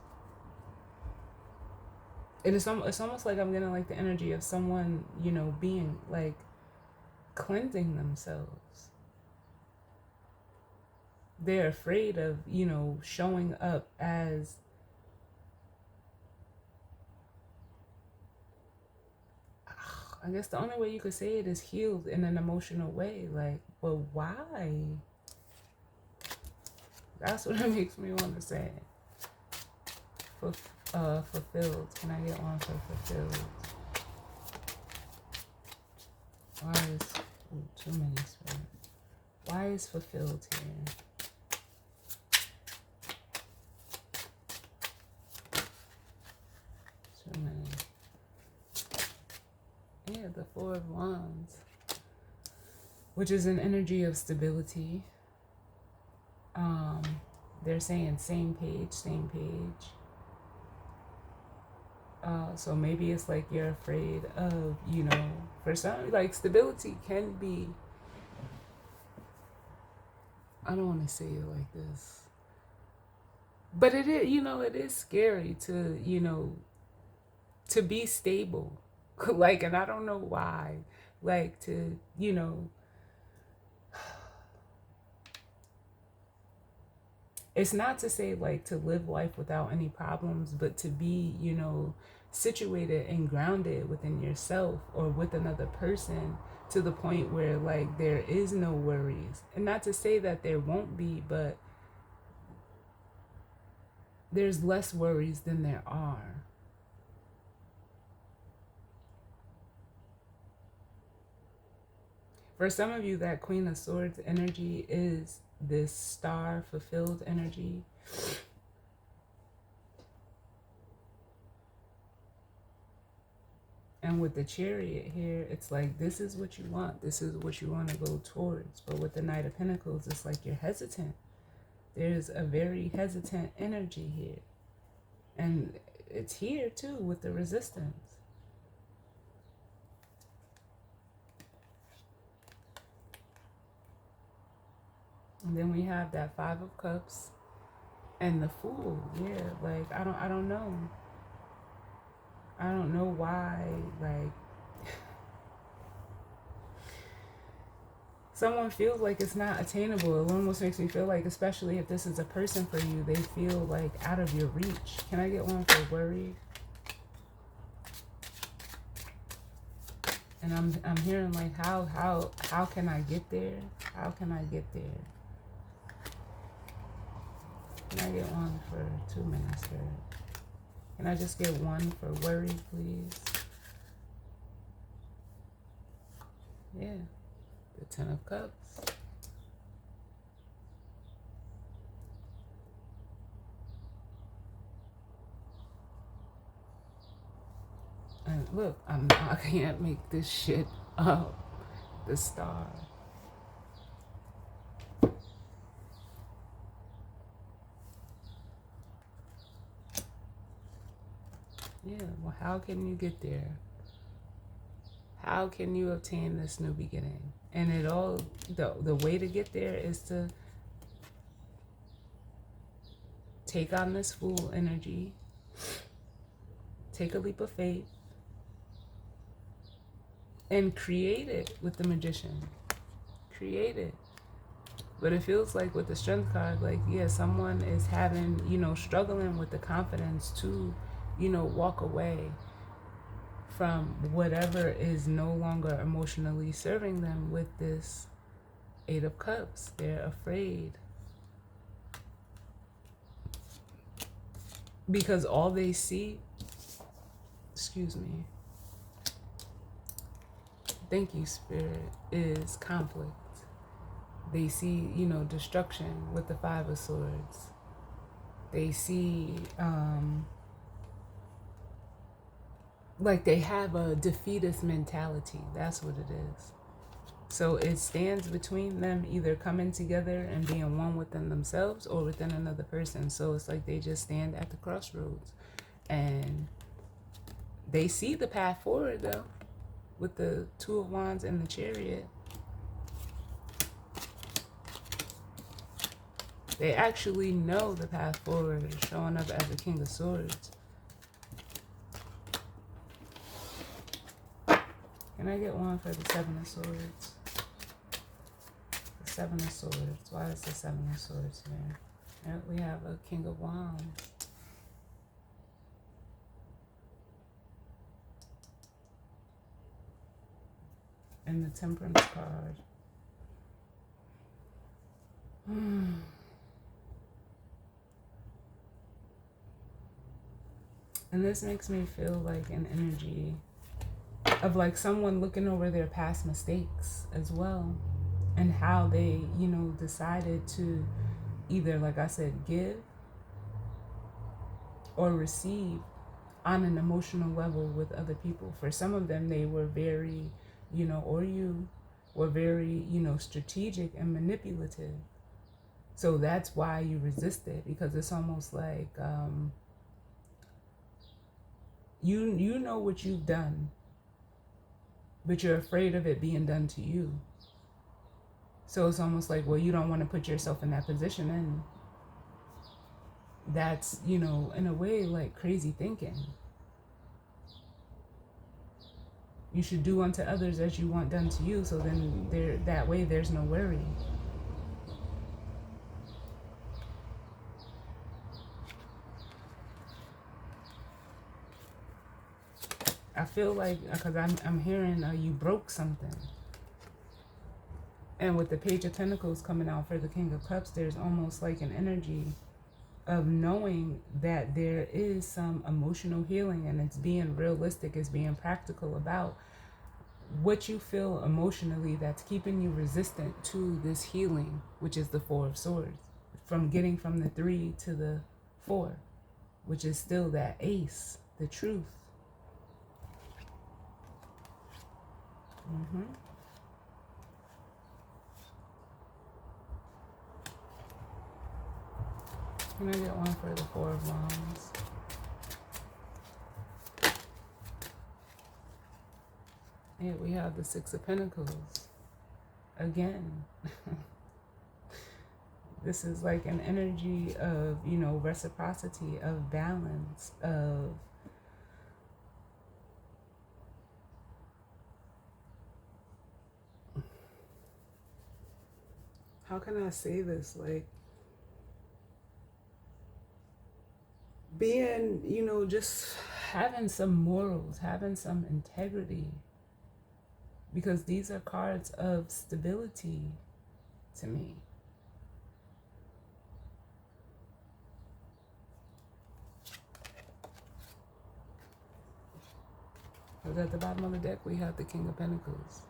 it's almost like I'm getting like the energy of someone, you know, being like cleansing themselves. They're afraid of, you know, showing up as, I guess the only way you could say it is healed in an emotional way. Like, but why? That's what it makes me want to say. Fulfilled. Can I get one for fulfilled? Why is too many spirit? Why is fulfilled here? Too many. Yeah, the Four of Wands, which is an energy of stability. They're saying same page, same page. So maybe it's like you're afraid of, you know, for some, like stability can be, I don't want to say it like this, but it is, you know, it is scary to, you know, to be stable. Like, and I don't know why, like to, you know, it's not to say like to live life without any problems, but to be, you know, situated and grounded within yourself or with another person to the point where like there is no worries. And not to say that there won't be, but there's less worries than there are. For some of you, that Queen of Swords energy is this star fulfilled energy. And with the Chariot here, it's like, this is what you want. This is what you want to go towards. But with the Knight of Pentacles, it's like you're hesitant. There's a very hesitant energy here. And it's here too with the resistance. And then we have that Five of Cups and the Fool. Yeah, like I don't know. I don't know why, like someone feels like it's not attainable. It almost makes me feel like, especially if this is a person for you, they feel like out of your reach. Can I get one for worried? And I'm hearing like how can I get there? How can I get there? Can I get one for 2 minutes here? Can I just get one for worry, please? Yeah, the Ten of Cups. And look, I can't make this shit up. The Star. Yeah, well, how can you get there? How can you obtain this new beginning? And it all, the way to get there is to take on this Fool energy, take a leap of faith, and create it with the Magician. Create it. But it feels like with the Strength card, like, yeah, someone is having, struggling with the confidence to, walk away from whatever is no longer emotionally serving them with this Eight of Cups. They're afraid. Because all they see, excuse me, thank you, Spirit, is conflict. They see, destruction with the Five of Swords. They see, like they have a defeatist mentality. That's what it is. So it stands between them either coming together and being one within themselves or within another person. So it's like they just stand at the crossroads. And they see the path forward, though, with the Two of Wands and the Chariot. They actually know the path forward is showing up as a King of Swords. Can I get one for the Seven of Swords? The Seven of Swords. Why is the Seven of Swords here? Yep, we have a King of Wands. And the Temperance card. And this makes me feel like an energy of like someone looking over their past mistakes as well, and how they, decided to either, like I said, give or receive on an emotional level with other people. For some of them, they were very, or you were very, strategic and manipulative. So that's why you resist it, because it's almost like you know what you've done, but you're afraid of it being done to you. So it's almost like, well, you don't want to put yourself in that position. And that's, in a way, like crazy thinking. You should do unto others as you want done to you. So then that way there's no worry. I feel like, because I'm hearing you broke something. And with the Page of Pentacles coming out for the King of Cups, there's almost like an energy of knowing that there is some emotional healing, and it's being realistic, it's being practical about what you feel emotionally that's keeping you resistant to this healing, which is the Four of Swords. From getting from the 3 to the 4, which is still that ace, the truth. Can I get one for the Four of Wands? Yeah, we have the Six of Pentacles. Again. This is like an energy of, reciprocity, of balance, of how can I say this? Like being, just having some morals, having some integrity. Because these are cards of stability to me. Because at the bottom of the deck, we have the King of Pentacles.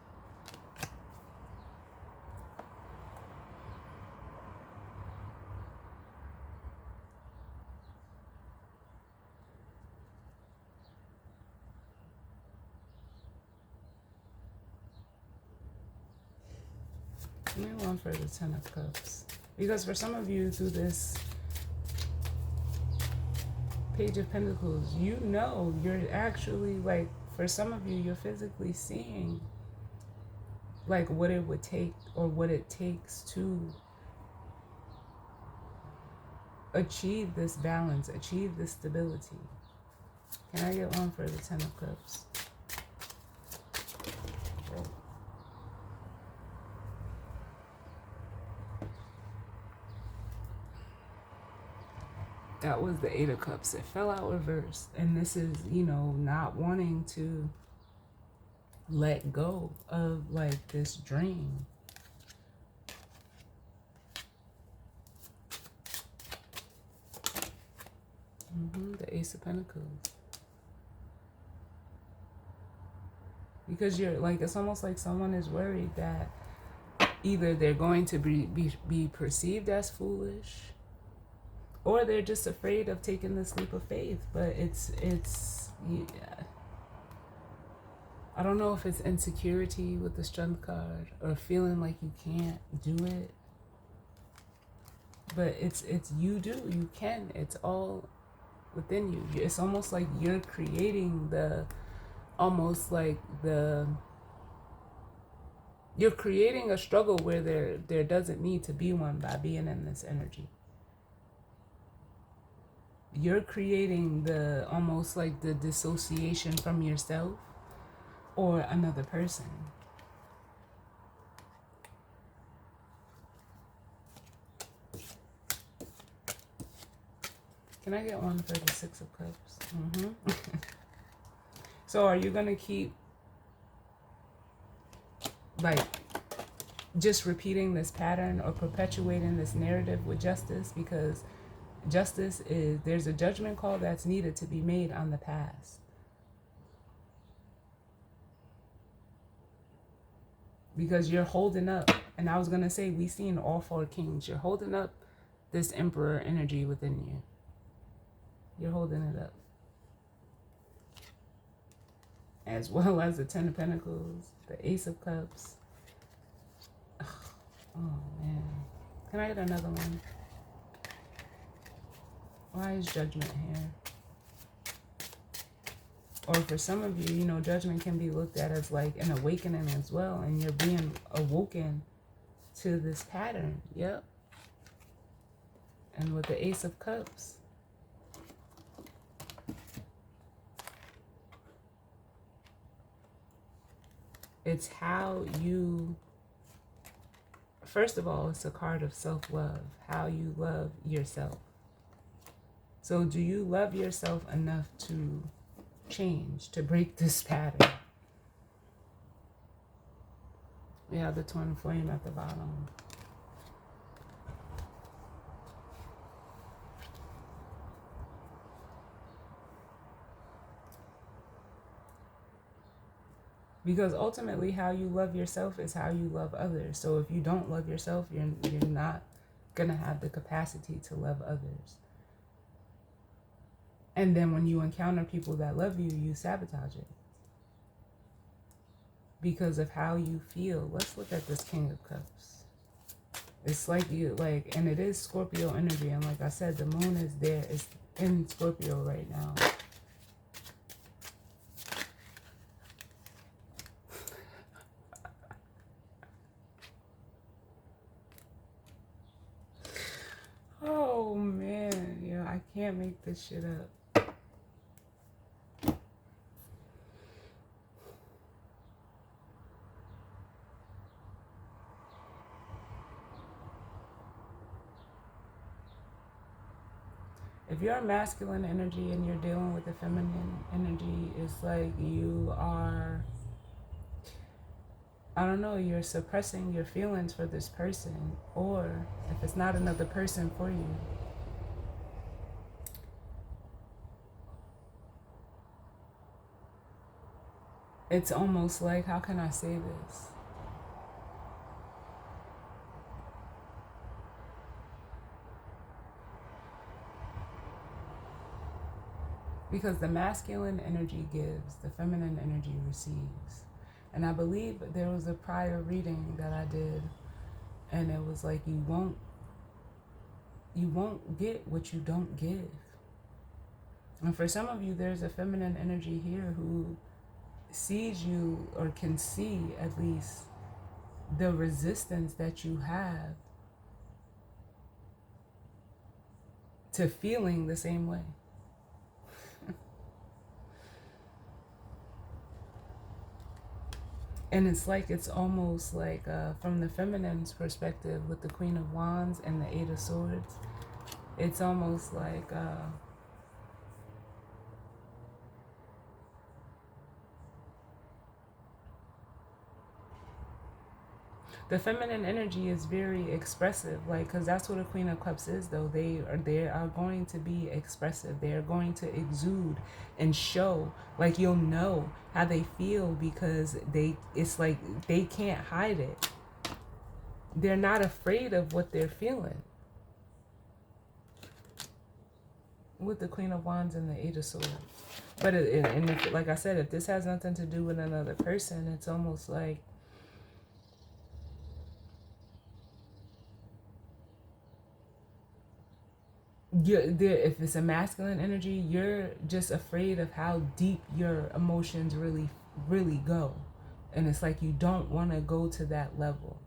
Give me one for the Ten of Cups. Because for some of you, through this Page of Pentacles, you're actually, like, for some of you, you're physically seeing, like, what it would take or what it takes to achieve this balance, achieve this stability. Can I get one for the Ten of Cups? That was the Eight of Cups. It fell out reversed. And this is, you know, not wanting to let go of like this dream. The Ace of Pentacles. Because you're like, it's almost like someone is worried that either they're going to be perceived as foolish, or they're just afraid of taking this leap of faith. But it's yeah. I don't know if it's insecurity with the Strength card or feeling like you can't do it. But it's you do, you can. It's all within you. It's almost like you're creating you're creating a struggle where there doesn't need to be one by being in this energy. You're creating almost like the dissociation from yourself or another person. Can I get one for the Six of Cups? So are you going to keep like just repeating this pattern or perpetuating this narrative with justice? Because justice is, there's a judgment call that's needed to be made on the past. Because you're holding up, and I was going to say, we seen all four kings. You're holding up this emperor energy within you. You're holding it up. As well as the Ten of Pentacles, the Ace of Cups. Oh, man. Can I get another one? Why is Judgment here? Or for some of you, you know, Judgment can be looked at as like an awakening as well. And you're being awoken to this pattern. Yep. And with the Ace of Cups, it's how you, first of all, it's a card of self-love, how you love yourself. So do you love yourself enough to change, to break this pattern? We have the Twin Flame at the bottom. Because ultimately, how you love yourself is how you love others. So if you don't love yourself, you're not going to have the capacity to love others. And then when you encounter people that love you, you sabotage it. Because of how you feel. Let's look at this King of Cups. It's like you, like, and it is Scorpio energy. And like I said, the moon is there. It's in Scorpio right now. Oh, man. Yeah, I can't make this shit up. If you're a masculine energy and you're dealing with a feminine energy, it's like you are, I don't know, you're suppressing your feelings for this person. Or if it's not another person for you, it's almost like, how can I say this? Because the masculine energy gives, the feminine energy receives. And I believe there was a prior reading that I did, and it was like, you won't get what you don't give. And for some of you, there's a feminine energy here who sees you, or can see at least, the resistance that you have to feeling the same way. And it's like, it's almost like from the feminine's perspective with the Queen of Wands and the Eight of Swords, it's almost like the feminine energy is very expressive, like, because that's what a Queen of Cups is, though. They are going to be expressive. They are going to exude and show, like, you'll know how they feel, because it's like they can't hide it. They're not afraid of what they're feeling. With the Queen of Wands and the Eight of Swords. But like I said, if this has nothing to do with another person, it's almost like if it's a masculine energy, you're just afraid of how deep your emotions really go, and it's like you don't want to go to that level.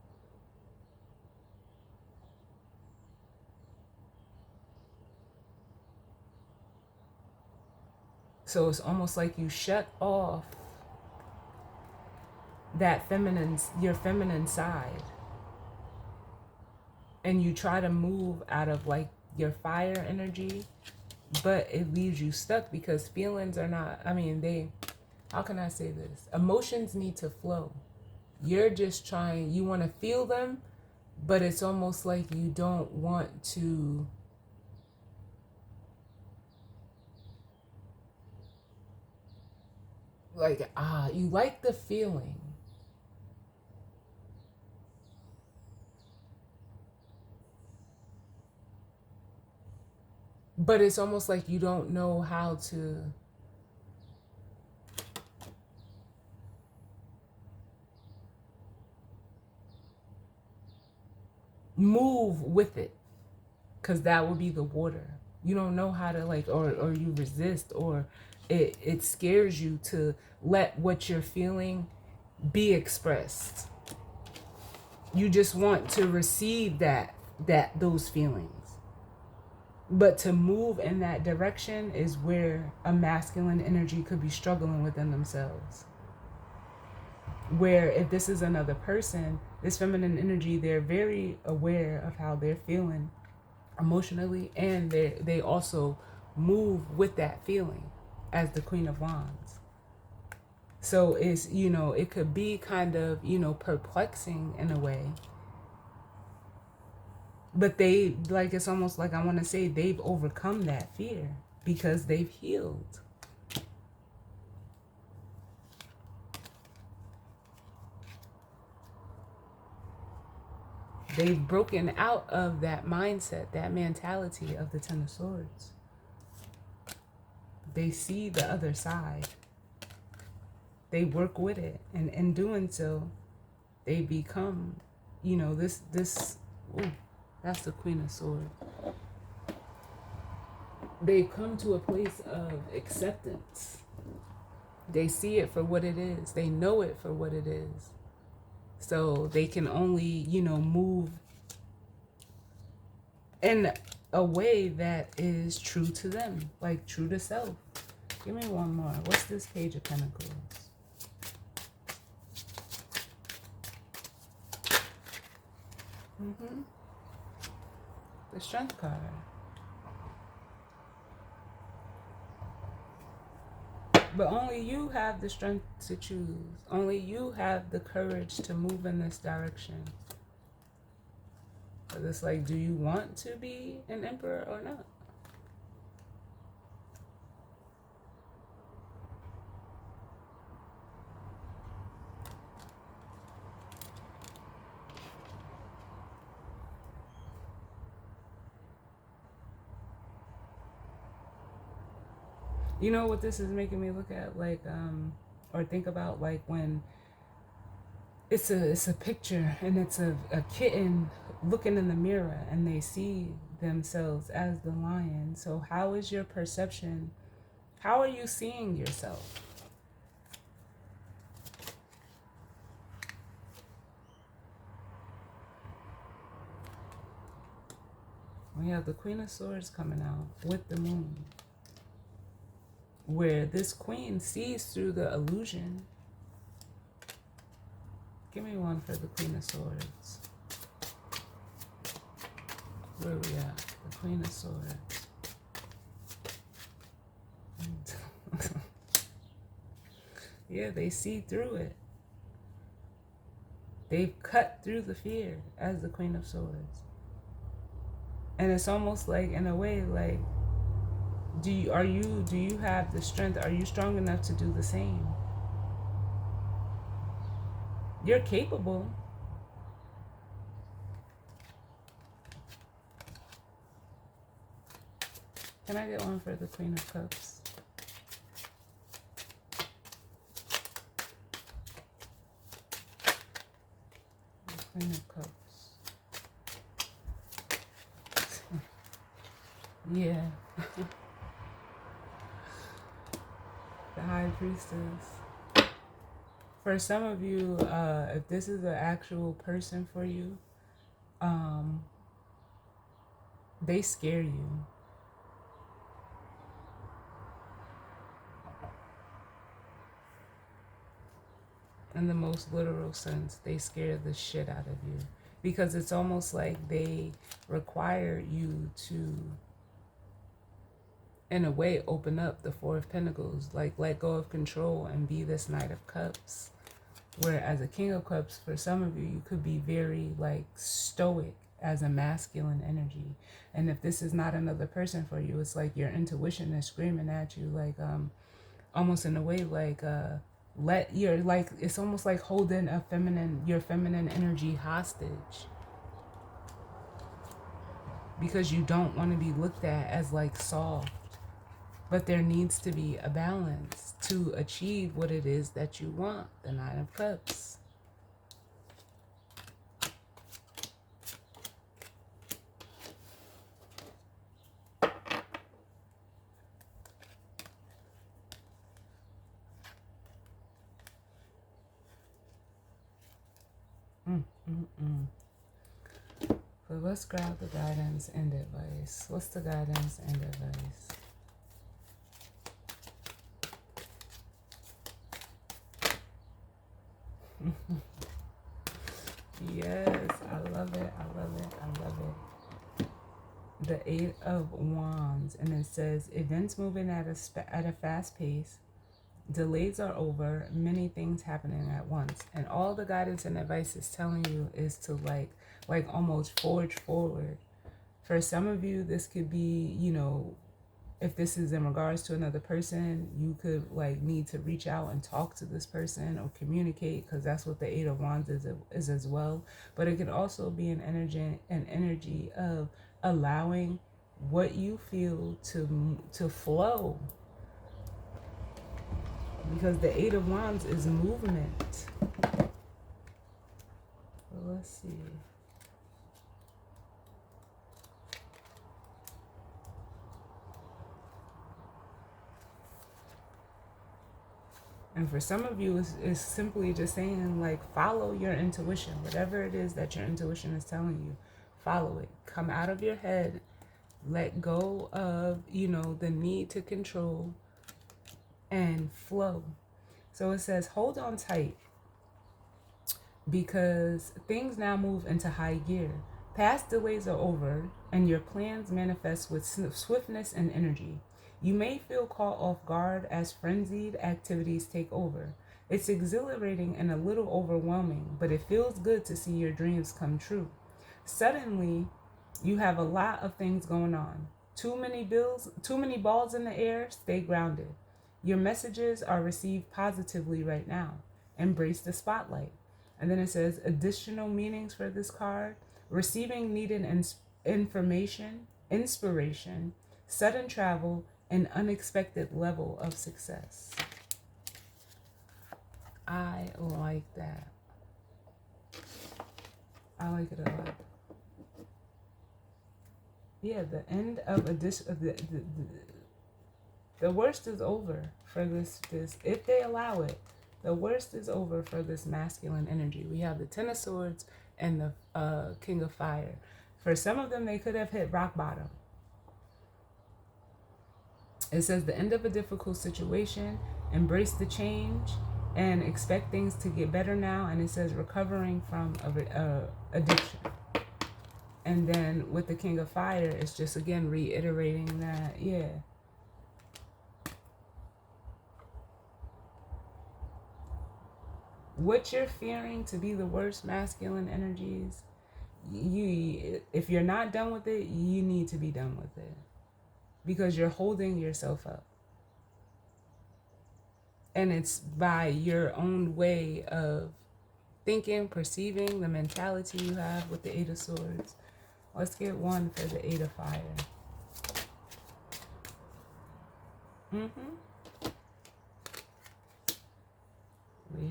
So it's almost like you shut off your feminine side, and you try to move out of like your fire energy, but it leaves you stuck, because feelings are not, how can I say this? Emotions need to flow. You're just you want to feel them, but it's almost like you don't want to you like the feeling, but it's almost like you don't know how to move with it, because that would be the water. You don't know how to, like, or you resist, or it scares you to let what you're feeling be expressed. You just want to receive those feelings. But to move in that direction is where a masculine energy could be struggling within themselves. Where if this is another person, this feminine energy, they're very aware of how they're feeling emotionally, and they also move with that feeling as the Queen of Wands. So it's, it could be kind of, perplexing in a way. But it's almost like, I want to say, they've overcome that fear because they've healed. They've broken out of that mindset, that mentality of the Ten of Swords. They see the other side. They work with it. And in doing so, they become, that's the Queen of Swords. They come to a place of acceptance. They see it for what it is. They know it for what it is. So they can only, move in a way that is true to them, like true to self. Give me one more. What's this Page of Pentacles? The Strength card. But only you have the strength to choose. Only you have the courage to move in this direction. But it's like, do you want to be an emperor or not? You know what this is making me look at, like, or think about, like, when it's a picture and it's a kitten looking in the mirror and they see themselves as the lion. So how is your perception? How are you seeing yourself? We have the Queen of Swords coming out with the moon, where this queen sees through the illusion. Give me one for the Queen of Swords. Where are we at? The Queen of Swords. Yeah, they see through it. They've cut through the fear as the Queen of Swords. And it's almost like, in a way, like, do you have the strength? Are you strong enough to do the same? You're capable. Can I get one for the Queen of Cups? The Queen of Cups. Yeah. The High Priestess. For some of you, if this is an actual person for you, they scare you. In the most literal sense, they scare the shit out of you. Because it's almost like they require you to, in a way, open up the Four of Pentacles. Like, let go of control and be this Knight of Cups. Whereas a King of Cups, for some of you, you could be very, like, stoic as a masculine energy. And if this is not another person for you, it's like your intuition is screaming at you, like, almost in a way, like, let your, like, it's almost like holding your feminine energy hostage. Because you don't want to be looked at as, like, soft. But there needs to be a balance to achieve what it is that you want, the Nine of Cups. So let's grab the guidance and advice. What's the guidance and advice? Yes, I love it. I love it. I love it. The Eight of Wands, and it says events moving at a fast pace. Delays are over. Many things happening at once, and all the guidance and advice is telling you is to like almost forge forward. For some of you, this could be, you know, if this is in regards to another person, you could like need to reach out and talk to this person or communicate, because that's what the Eight of Wands is as well. But it could also be an energy of allowing what you feel to flow, because the Eight of Wands is movement. Well, let's see. And for some of you, it's simply just saying, like, follow your intuition. Whatever it is that your intuition is telling you, follow it. Come out of your head. Let go of, you know, the need to control and flow. So it says, hold on tight, because things now move into high gear. Past delays are over, and your plans manifest with swiftness and energy. You may feel caught off guard as frenzied activities take over. It's exhilarating and a little overwhelming, but it feels good to see your dreams come true. Suddenly, you have a lot of things going on. Too many balls in the air. Stay grounded. Your messages are received positively right now. Embrace the spotlight. And then it says additional meanings for this card: receiving needed information, inspiration, sudden travel, an unexpected level of success. I like that. I like it a lot. Yeah, the end of the worst is over for this, if they allow it. The worst is over for this masculine energy. We have the Ten of Swords and the King of Fire. For some of them, they could have hit rock bottom. It says the end of a difficult situation, embrace the change, and expect things to get better now. And it says recovering from addiction. And then with the King of Fire, it's just, again, reiterating that, yeah. What you're fearing to be the worst masculine energies, if you're not done with it, you need to be done with it. Because you're holding yourself up. And it's by your own way of thinking, perceiving, the mentality you have with the Eight of Swords. Let's get one for the Eight of Fire. We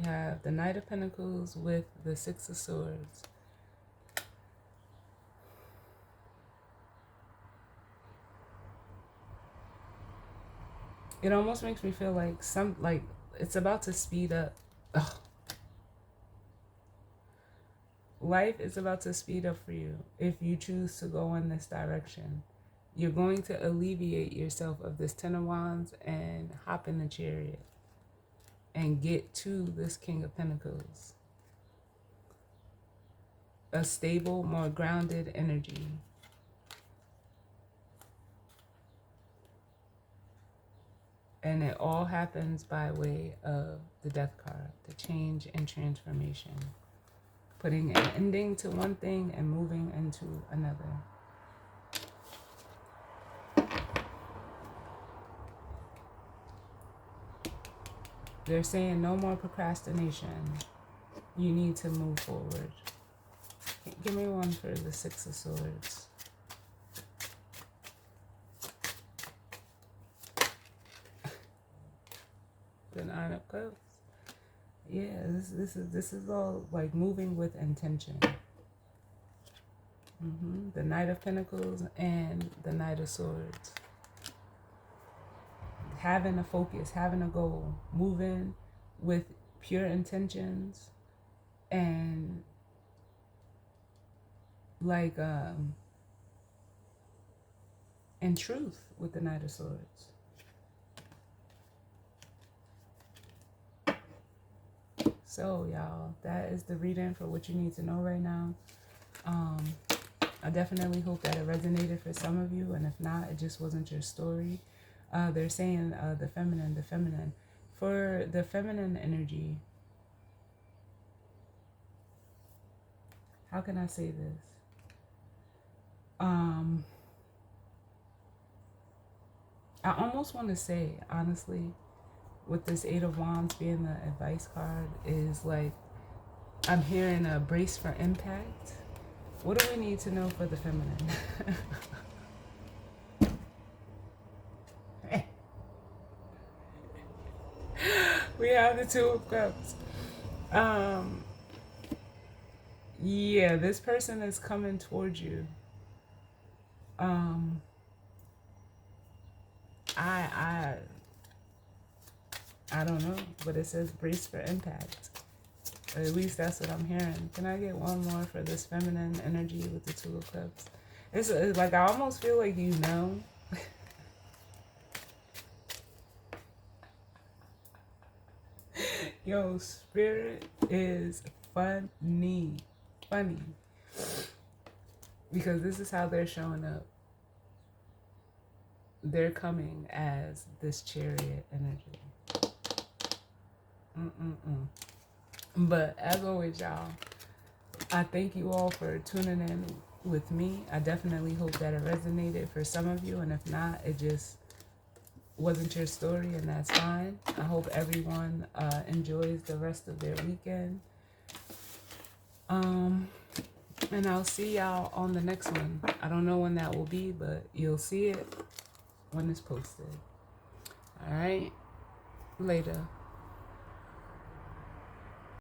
have the Knight of Pentacles with the Six of Swords. It almost makes me feel like it's about to speed up. Ugh. Life is about to speed up for you if you choose to go in this direction. You're going to alleviate yourself of this Ten of Wands and hop in the Chariot and get to this King of Pentacles. A stable, more grounded energy. And it all happens by way of the Death card, the change and transformation. Putting an ending to one thing and moving into another. They're saying no more procrastination. You need to move forward. Give me one for the Six of Swords. The Nine of Cups. Yeah, this is all like moving with intention. The Knight of Pentacles and the Knight of Swords. Having a focus, having a goal, moving with pure intentions, and like and truth with the Knight of Swords. So y'all, that is the reading for what you need to know right now. I definitely hope that it resonated for some of you, and if not, it just wasn't your story. They're saying the feminine. For the feminine energy, how can I say this? I almost want to say, honestly, with this Eight of Wands being the advice card, is like, I'm hearing a brace for impact. What do we need to know for the feminine? We have the Two of Cups. Yeah, this person is coming towards you. I don't know, but it says brace for impact. At least that's what I'm hearing. Can I get one more for this feminine energy with the Two of Cups? It's like, I almost feel like you know. Yo, Spirit is funny. Because this is how they're showing up. They're coming as this Chariot energy. But as always, y'all, I thank you all for tuning in with me. I definitely hope that it resonated for some of you, and if not, it just wasn't your story, and that's fine. I hope everyone enjoys the rest of their weekend. And I'll see y'all on the next one. I don't know when that will be, but you'll see it when it's posted. All right, later.